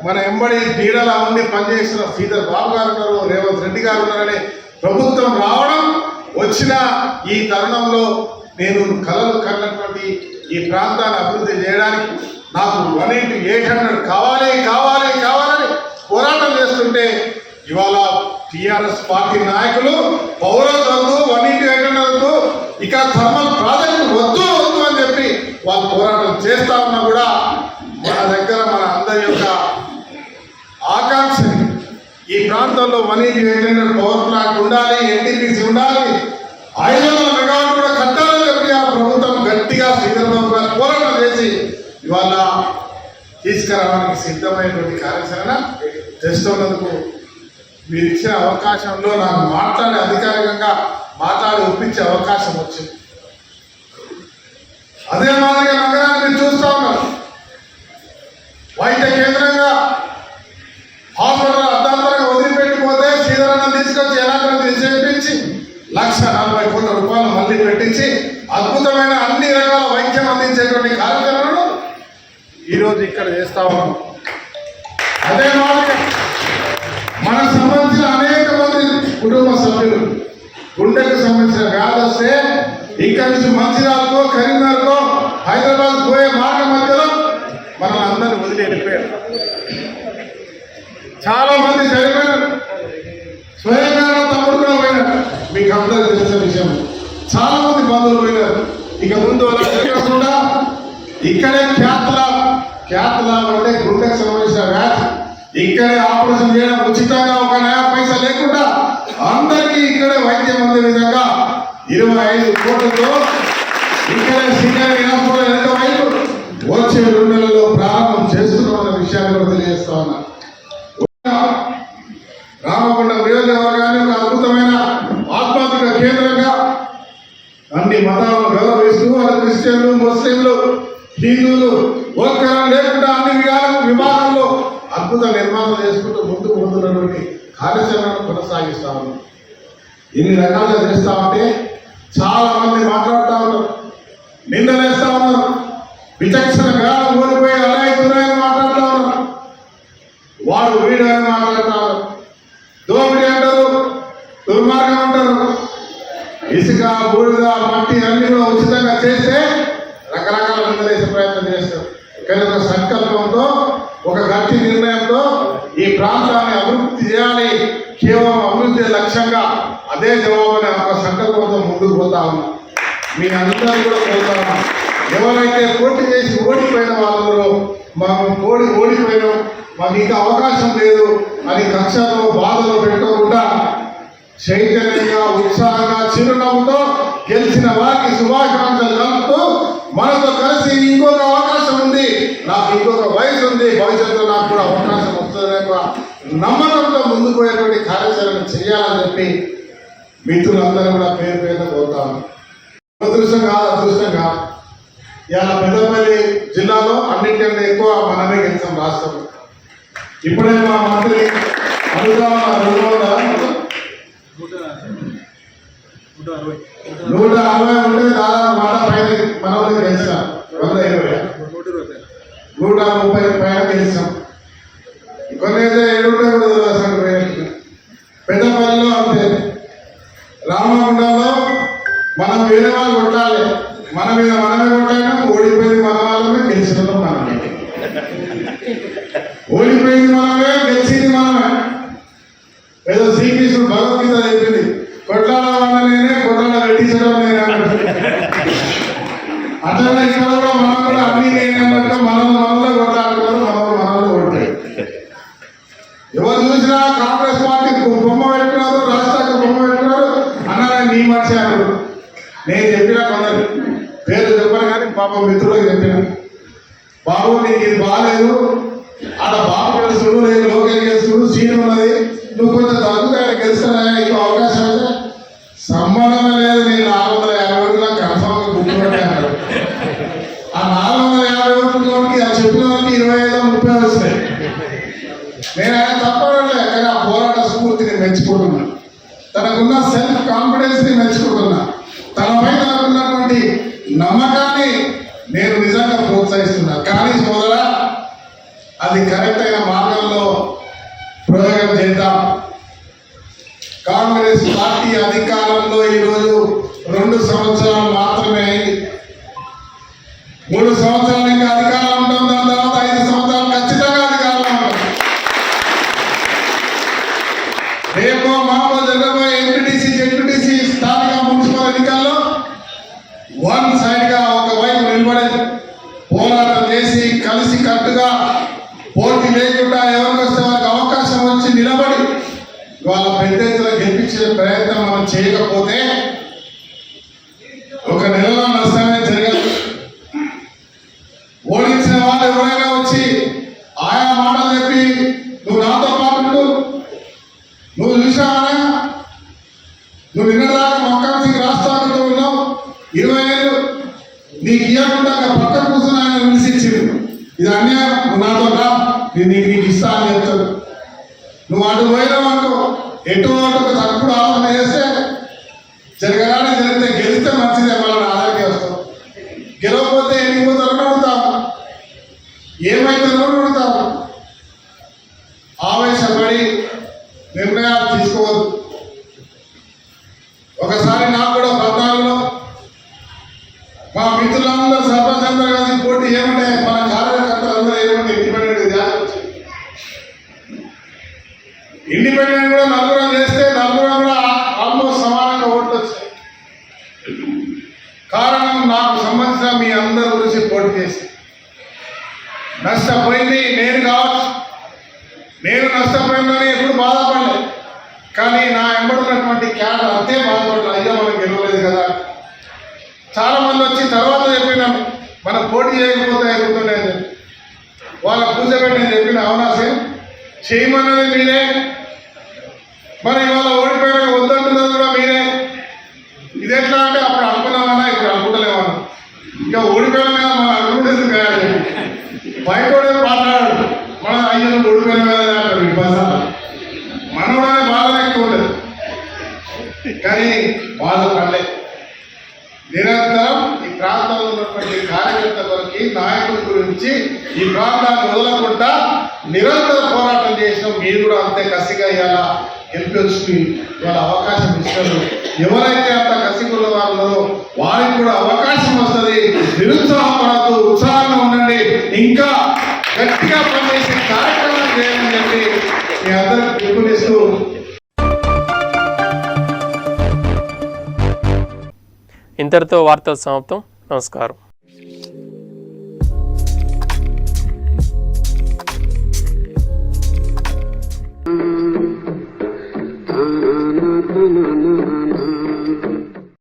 మన ఎంబడి నీడలా ఉండి పనిచేస్తున్న శ్రీధర్ బాబు గారు ఉన్నారు, రేవంత్ రెడ్డి గారు ఉన్నారని ప్రభుత్వం రావడం వచ్చిన ఈ తరుణంలో నేను కలలు కన్నటువంటి ఈ ప్రాంతాన్ని అభివృద్ధి చేయడానికి నాకు 1:800 కావాలి కావాలి కావాలని పోరాటం చేస్తుంటే ఇవాళ టిఆర్ఎస్ పార్టీ నాయకులు పౌరస్ వద్దు 1:800 వద్దు ఇక థర్మల్ ప్రాజెక్టు వద్దు వద్దు అని చెప్పి వాళ్ళు పోరాటం చేస్తా ఉన్నా కూడా మన దగ్గర మన అందరి యొక్క ఆకాంక్షని ఈ ప్రాంతంలో 1:800 పవర్ ప్లాంట్ ఉండాలి, ఎన్టీపీసీ ఉండాలి, 500 మెగావాట్ కూడా కట్టాలని చెప్పి ఆ ప్రభుత్వం గట్టిగా శ్రీధర్బాబు గారు పోరాటం చేసి ఇవాళ తీసుకురావడానికి సిద్ధమైనటువంటి కార్యాచరణ చేస్తున్నందుకు మీరు ఇచ్చిన అవకాశంలో నాకు మాట్లాడే అధికారికంగా మాట్లాడి ఒప్పించే అవకాశం వచ్చింది. అదే మాదిరిగా నగరాన్ని మీరు చూస్తా ఉన్నారు. వైద్య కేంద్రంగా హాస్పిటల్ అర్ధాంతరంగా వదిలిపెట్టిపోతే శ్రీధరన్న తీసుకొచ్చి ఎలాంటి చేయించి 1,40 కోట్ల రూపాయలు మళ్ళీ పెట్టించి అద్భుతమైన అన్ని రకాల వైద్యం అందించేటువంటి కార్యక్రమాలను ఈరోజు ఇక్కడ చేస్తా ఉన్నాం. అదే మాదిరిగా మనకు సంబంధించిన అనేక మంది కుటుంబ సభ్యులు గుండెకు సంబంధించిన వ్యాధి వస్తే ఇక్కడి నుంచి మంచిర్యాలకో కరీంనగర్కో హైదరాబాద్ పోయే మార్గ మధ్యలో మనం అందరినీ వదిలి వెళ్ళిపోయారు. చాలా మంది చనిపోయినారు, స్వయంగా తమ్ముడు కూడా పోయినారు. మీకు అందరికీ తెలిసిన విషయం. చాలా మంది బంధువులు పోయినారు. ఇక ముందు అలా జరగకుండా ఇక్కడే ఖ్యాతలా అంటే గుండెకు సంబంధించిన వ్యాధి ఇక్కడే ఆపరేషన్ చేయడం ఉచితంగా 1 నయా పైసా లేకుండా అందరికీ ఇక్కడే వైద్యం అందే విధంగా 25 కోట్లతో ఇక్కడే శ్రీకారి హాస్పిటల్ ఎంత వైపు వచ్చే 2 నెలల్లో ప్రారంభం చేస్తున్నామన్న విషయాన్ని కూడా తెలియజేస్తా ఉన్నా. రామగుండం నియోజకవర్గాన్ని ఒక అద్భుతమైన ఆధ్యాత్మిక కేంద్రంగా అన్ని మతాలను గౌరవిస్తూ వాళ్ళ క్రిస్టియన్లు, ముస్లింలు, హిందువులు ఒక్కరం లేకుండా అన్ని విభాగంలో అద్భుత నిర్మాణం చేసుకుంటూ ముందుకు పోతున్నటువంటి కార్యాచరణను కొనసాగిస్తా ఉన్నాం. ఇన్ని రకాలుగా చేస్తా ఉంటే చాలా మంది మాట్లాడుతూ ఉన్నారు, నిందలేస్తా ఉన్నారు, విచక్షణ జ్ఞానం ఓడిపోయి అలా అవుతున్నాయని మాట్లాడుతూ ఉన్నారు, వాడు వీడు అని మాట్లాడతారు, దోపిడీ అంటారు, దుర్మార్గం అంటారు. ఇసుక, బూడిద, మట్టి అన్ని కూడా ఉచితంగా చేస్తే రకరకాల నిందలేసే ప్రయత్నం చేస్తారు. కానీ ఒక సంకల్పంతో, ఒక గట్టి నిర్ణయంతో ఈ ప్రాంతాన్ని అభివృద్ధి చేయాలి, కేవలం అభివృద్ధి లక్ష్యంగా అదే జవాబుని ఒక సంకల్పంతో ముందుకు పోతా ఉన్నాం. మీ అందరూ కూడా పోతా ఉన్నాం. ఎవరైతే పోటీ చేసి ఓడిపోయిన వాళ్ళందరూ ఓడిపోయినాం, మాకు ఇంకా అవకాశం లేదు అని కక్షలో బాధలో పెట్టుకోకుండా చైతన్యంగా, ఉత్సాహంగా, చిరునవ్వుతో గెలిచిన వారికి శుభాకాంక్షలు కలుపుతూ మనతో కలిసి ఇంకొక అవకాశం ఉంది, నాకు ఇంకొక వయసు ఉంది, భవిష్యత్తులో నాకు కూడా అవకాశం వస్తుందనే నమ్మకంతో ముందుకు పోయేటువంటి కార్యాచరణ చేయాలని చెప్పి మిత్రులందరూ కూడా పేరు పేరున పోతాను. అదృష్టం కాదు. ఇలా పెద్దపల్లి జిల్లాలో అన్నింటికంటే ఎక్కువ మనమే గెలిచాం రాష్ట్రంలో. ఇప్పుడే మా మంత్రి అనుగ్రహం 160 ఉంటే దాదాపు మాట పైన మనల్ని గెలిచాం. 130 పైన గెలిచాం. కొన్ని అయితే 7 పెద్దపల్లిలో అంతే. రామగుండంలో మనం వేరే వాళ్ళు కొట్టాలి, మన మీద మనమే కొట్టాలి. ఓడిపోయింది మన వాళ్ళమే, గెలిచిన మనమే. ఓడిపోయింది మనమే, గెలిచింది మనమే. ఏదో శ్రీకృష్ణుడు భగవద్గీత చెప్పింది, కొట్లాడవాళ్ళ నేనే, కొట్లాడ పెట్టించడం నేనే అన్నట్టు. అట్లనే ఇక్కడ కూడా మనం కూడా అన్ని నేనే అన్నట్టు మనలో కొట్లాడుకోవడం, మనలో ఓడిపోయి. ఎవరు చూసినా కాంగ్రెస్ పార్టీ బొమ్మ పెట్టుకున్నారు, రాష్ట్రానికి బొమ్మ పెట్టుకున్నారు అన్నారా నీ మనిషి అన్నారు. నేను చెప్పినా కొందరు పేరు చెప్పాను కానీ పాపం మిత్రులకు చెప్పిన, బాబు నీకు ఇది బాగాలేదు, అక్కడ బాబు గెలుస్తుడు, నేను లోకేష్ గెలుస్తుడు, సీన్ ఉన్నది, నువ్వు కొంచెం తగ్గుగా గెలుస్తానా, ఇంకో అవకాశం అయితే సంబంధం లేదు. నేను 450 ఓట్లు కన్ఫామ్గా గుర్తుపట్టే అన్నాడు. ఆ 450 ఓట్లకి ఆ చెప్పిన వాళ్ళకి 25-30 వస్తాయి. నేను ఆయన తప్పడలే, కానీ ఆ పోరాట స్ఫూర్తిని మెచ్చుకుంటున్నా, తనకున్న సెల్ఫ్ కాన్ఫిడెన్స్ ని మెచ్చుకుంటున్నా, తనపై తనకున్నటువంటి నమ్మకాన్ని నేను నిజంగా ప్రోత్సహిస్తున్నారు. కానీ సోదరా, అది కరెక్ట్ అయిన మార్గంలో ప్రయోగం చేద్దాం. కాంగ్రెస్ పార్టీ అధికారంలో ఈరోజు 2 సంవత్సరాలు మాత్రమే అయింది. 3 సంవత్సరాలు ఇంకా అధికారం ఉంటాం. దాని తర్వాత 5 సంవత్సరాలు ఖచ్చితంగా అధికారంలో ఉంటాం. రేపు మాపో జరగబోయే ఎంపీటీసీ, జెడ్పీటీసీ, స్థానిక మున్సిపల్ ఎన్నికల్లో వన్ సైడ్ గా ఒకవైపు నిలబడి పోరాటం చేసి కలిసి కట్టుగా పోటీ లేకుండా ఎవరికి వస్తే వారికి అవకాశం వచ్చి నిలబడి వాళ్ళ పెద్ద ఎత్తున గెలిపించే ప్రయత్నం మనం చేయకపోతే 1 నెలలో నష్టమే జరగదు. ఓడించిన వాళ్ళు ఎవరైనా వచ్చి ఆయా మాటలు చెప్పి నువ్వు నాతో పాటు నువ్వు చూసావా, నువ్వు నిన్నదాకా మొక్కం సింగ్ రాష్ట్రాలతో ఉన్నావు, 20 ఏళ్ళు నీకు ఇవ్వకుండా పక్క కూర్చొని ఆయన విమర్శించింది. ఇది అన్యాయం, నువ్వు నాతో రా, నీకు ఇస్తా అని చెప్తాడు. నువ్వు అటు పోయినావు అనుకో, ఎటు అటు తప్పుడు ఆలోచన చేస్తే జరగరాని జరిగితే గెలిస్తే మంచిదే, మళ్ళీ ఆదానికి వస్తాం. గెలవకపోతే ఎన్ని పోతారని అడుగుతాము, ఏమైతుందో అడుగుతాము. ఆవేశపడి నిర్ణయాలు తీసుకోవద్దు. ఒకసారి నాకు కూడా 14లో మా మిత్రులందరూ సర్పంచ్ అందరూ కలిసి పోటీ ఏమంటే మన కార్యకర్తలు అందరూ ఏమంటే ఇండిపెండెంట్ ఇండిపెండెంట్ కూడా 4 చేస్తే 4 కూడా ఆల్మోస్ట్ సమానంగా ఓట్లు వచ్చాయి. కారణం నాకు సంబంధించిన మీ అందరి గురించి పోటీ చేసి నష్టపోయింది నేను కావచ్చు. నేను నష్టపోయిందని ఎప్పుడు బాధపడలేదు, కానీ నా ఎంబడున్నటువంటి క్యాడర్ అంతే బాధపడలేదు. అయ్యో మనం గెలవలేదు కదా. చాలా మంది వచ్చి తర్వాత చెప్పినాను మనం పోటీ చేయకపోతే అయిపోతుండేది. వాళ్ళ పూజ పెట్టి నేను చెప్పిన అవునా సార్ చేయమన్నది మీరే, మరి ఇవాళ ఓడిపోయిన వద్దంటున్నది కూడా మీరే. ఇది ఎట్లా అంటే అప్పుడు అనుకున్నామన్నా ఇప్పుడు అనుకుంటలేమన్నా. ఇంకా ఓడిపోయిన మీద మనం అనుకుంటుంది కాదు. బయట మాట్లాడాడు మన అయ్యో ఓడిపోయిన మీద మనోడనే బాధనే ఎక్కువ ఉండదు, కానీ బాధపడలే. నిరంతరం ఈ ప్రాంతంలో ఉన్నటువంటి కార్యకర్త కొరకు, నాయకుల గురించి ఈ ప్రాంతాన్ని వదలకుండా నిరంతర పోరాటం చేసిన మీరు కూడా అంతే కసిగా ఇవాళ గెలిపొచ్చి ఇవాళ అవకాశం ఇస్తారు. ఎవరైతే అంత కసిగున్న వాళ్ళో వారికి కూడా అవకాశం వస్తుంది. నిరుత్సాహపడద్దు, ఉత్సాహంగా ఉండండి, ఇంకా గట్టిగా పనిచేసే కార్యక్రమం చేయాలని చెప్పి మీ అందరికి పిలుపునిస్తూ ఇంతటితో వార్తలు సమాప్తం. నమస్కారం.